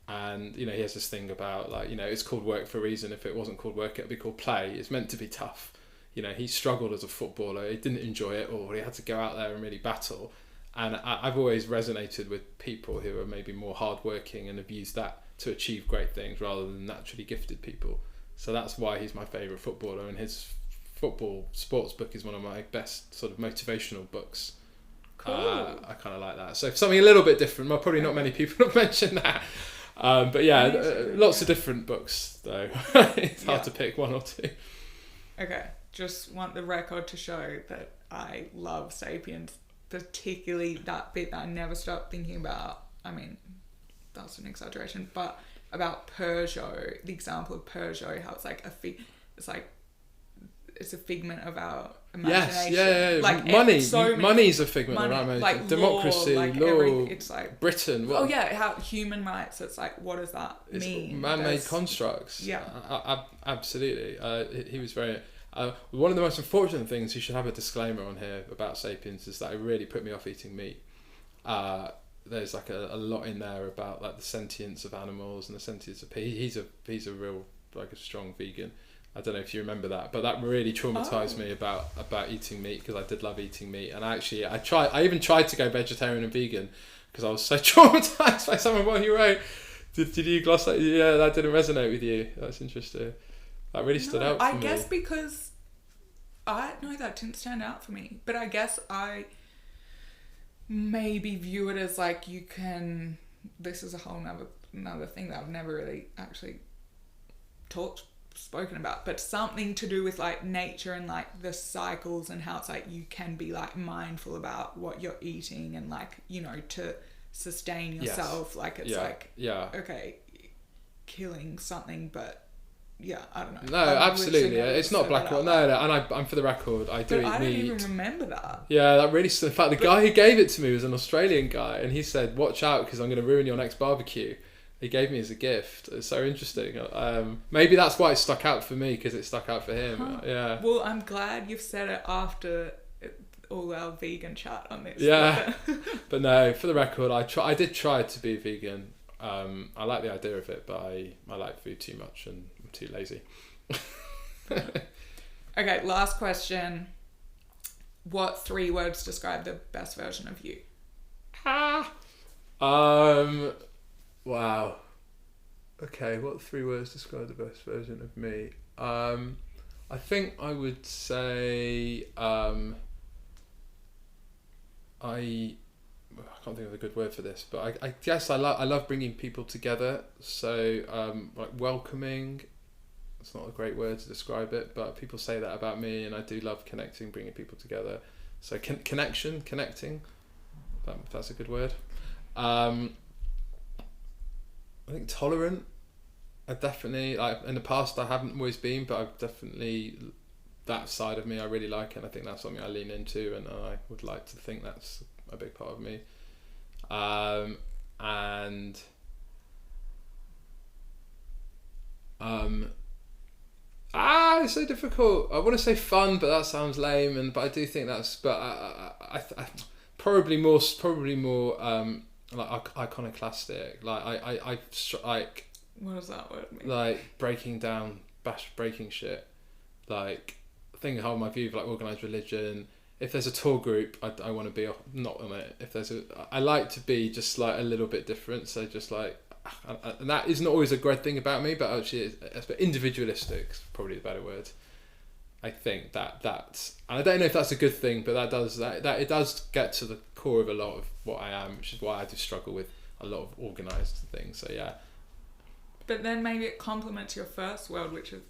And, he has this thing about, like, it's called work for a reason. If it wasn't called work, it'd be called play. It's meant to be tough. He struggled as a footballer. He didn't enjoy it, or he had to go out there and really battle. And I've always resonated with people who are maybe more hardworking and have used that to achieve great things rather than naturally gifted people. So that's why he's my favourite footballer, and his football sports book is one of my best sort of motivational books. Cool. I kind of like that. So something a little bit different. Well, probably not many people have mentioned that. But yeah, lots of different books though. It's hard to pick one or two. Okay, just want the record to show that I love Sapiens, particularly that bit that I never stopped thinking about. I mean, that's an exaggeration, but about Peugeot, the example of Peugeot, how it's like it's a figment of our Yes, imagination. yeah. Like Money's a figment of our imagination. Like Democracy, law, it's like Britain. how human rights. It's like, what does that mean? It's man-made constructs. Yeah, absolutely. He was very. One of the most unfortunate things, you should have a disclaimer on here about Sapiens, is that it really put me off eating meat. There's like a lot in there about like the sentience of animals and the sentience of he's a real like a strong vegan. I don't know if you remember that, but that really traumatized me about eating meat, because I did love eating meat, and I even tried to go vegetarian and vegan because I was so traumatized by some of what he wrote. Did you gloss that? Yeah, that didn't resonate with you. That's interesting. That really stood out for me. I guess because that didn't stand out for me, but I guess I maybe view it as like this is a whole another thing that I've never really actually spoken about, but something to do with like nature and like the cycles, and how it's like you can be like mindful about what you're eating, and like, you know, to sustain yourself. Yes. Like it's okay, killing something, but I don't know. No, absolutely. It's not black or no, and I'm for the record, I do eat meat. I don't even remember that. Yeah, that really. In fact, the guy who gave it to me was an Australian guy, and he said, "Watch out, because I'm going to ruin your next barbecue." He gave me as a gift. It's so interesting. Maybe that's why it stuck out for me, because it stuck out for him. Huh. Yeah. Well, I'm glad you've said it after all our vegan chat on this. Yeah. But no, for the record, I did try to be vegan. I like the idea of it, but I like food too much and I'm too lazy. Okay, last question. What 3 words describe the best version of you? Wow. Okay, what 3 words describe the best version of me? I think I would say I can't think of a good word for this, but I guess I love bringing people together. So like welcoming. It's not a great word to describe it, but people say that about me, and I do love connecting, bringing people together. So connecting. That's a good word. I think tolerant. I definitely, like, in the past I haven't always been, but I've definitely, that side of me I really like, and I think that's something I lean into, and I would like to think that's a big part of me. It's so difficult. I want to say fun, but that sounds lame, but I do think that's, but I probably more like iconoclastic. Like I like. What does that word mean? Like breaking shit. Like thinking how my view of like organised religion. If there's a tour group, I want to be not on it. I like to be just like a little bit different. So just like, and that isn't always a great thing about me, but actually, it's individualistic is probably the better word. I think that's, and I don't know if that's a good thing, but that it does get to the core of a lot of what I am, which is why I do struggle with a lot of organised things. So yeah. But then maybe it complements your first word, which is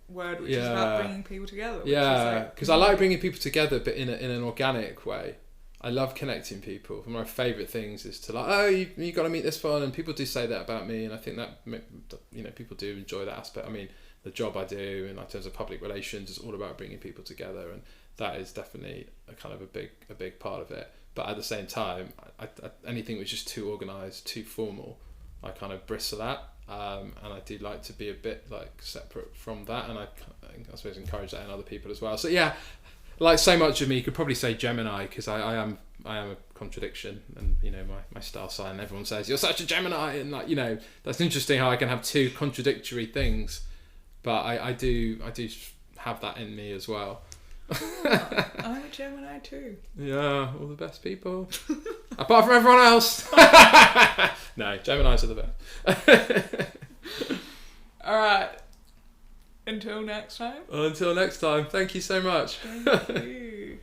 about bringing people together. Yeah, because I like bringing people together, but in an organic way. I love connecting people. One of my favourite things is to like, you got to meet this one, and people do say that about me, and I think that, you know, people do enjoy that aspect. I mean, the job I do, and in terms of public relations, is all about bringing people together, and that is definitely a kind of a big part of it. But at the same time, I anything which is too organised, too formal, I kind of bristle at. And I do like to be a bit like separate from that, and I suppose encourage that in other people as well. So yeah, like so much of me, you could probably say Gemini, because I am a contradiction, and you know my star sign. Everyone says you're such a Gemini, and like, you know, that's interesting how I can have 2 contradictory things, but I do have that in me as well. I'm a Gemini too. Yeah, all the best people. Apart from everyone else. No, Geminis are the best. Alright. Until next time. Until next time. Thank you so much. Thank you.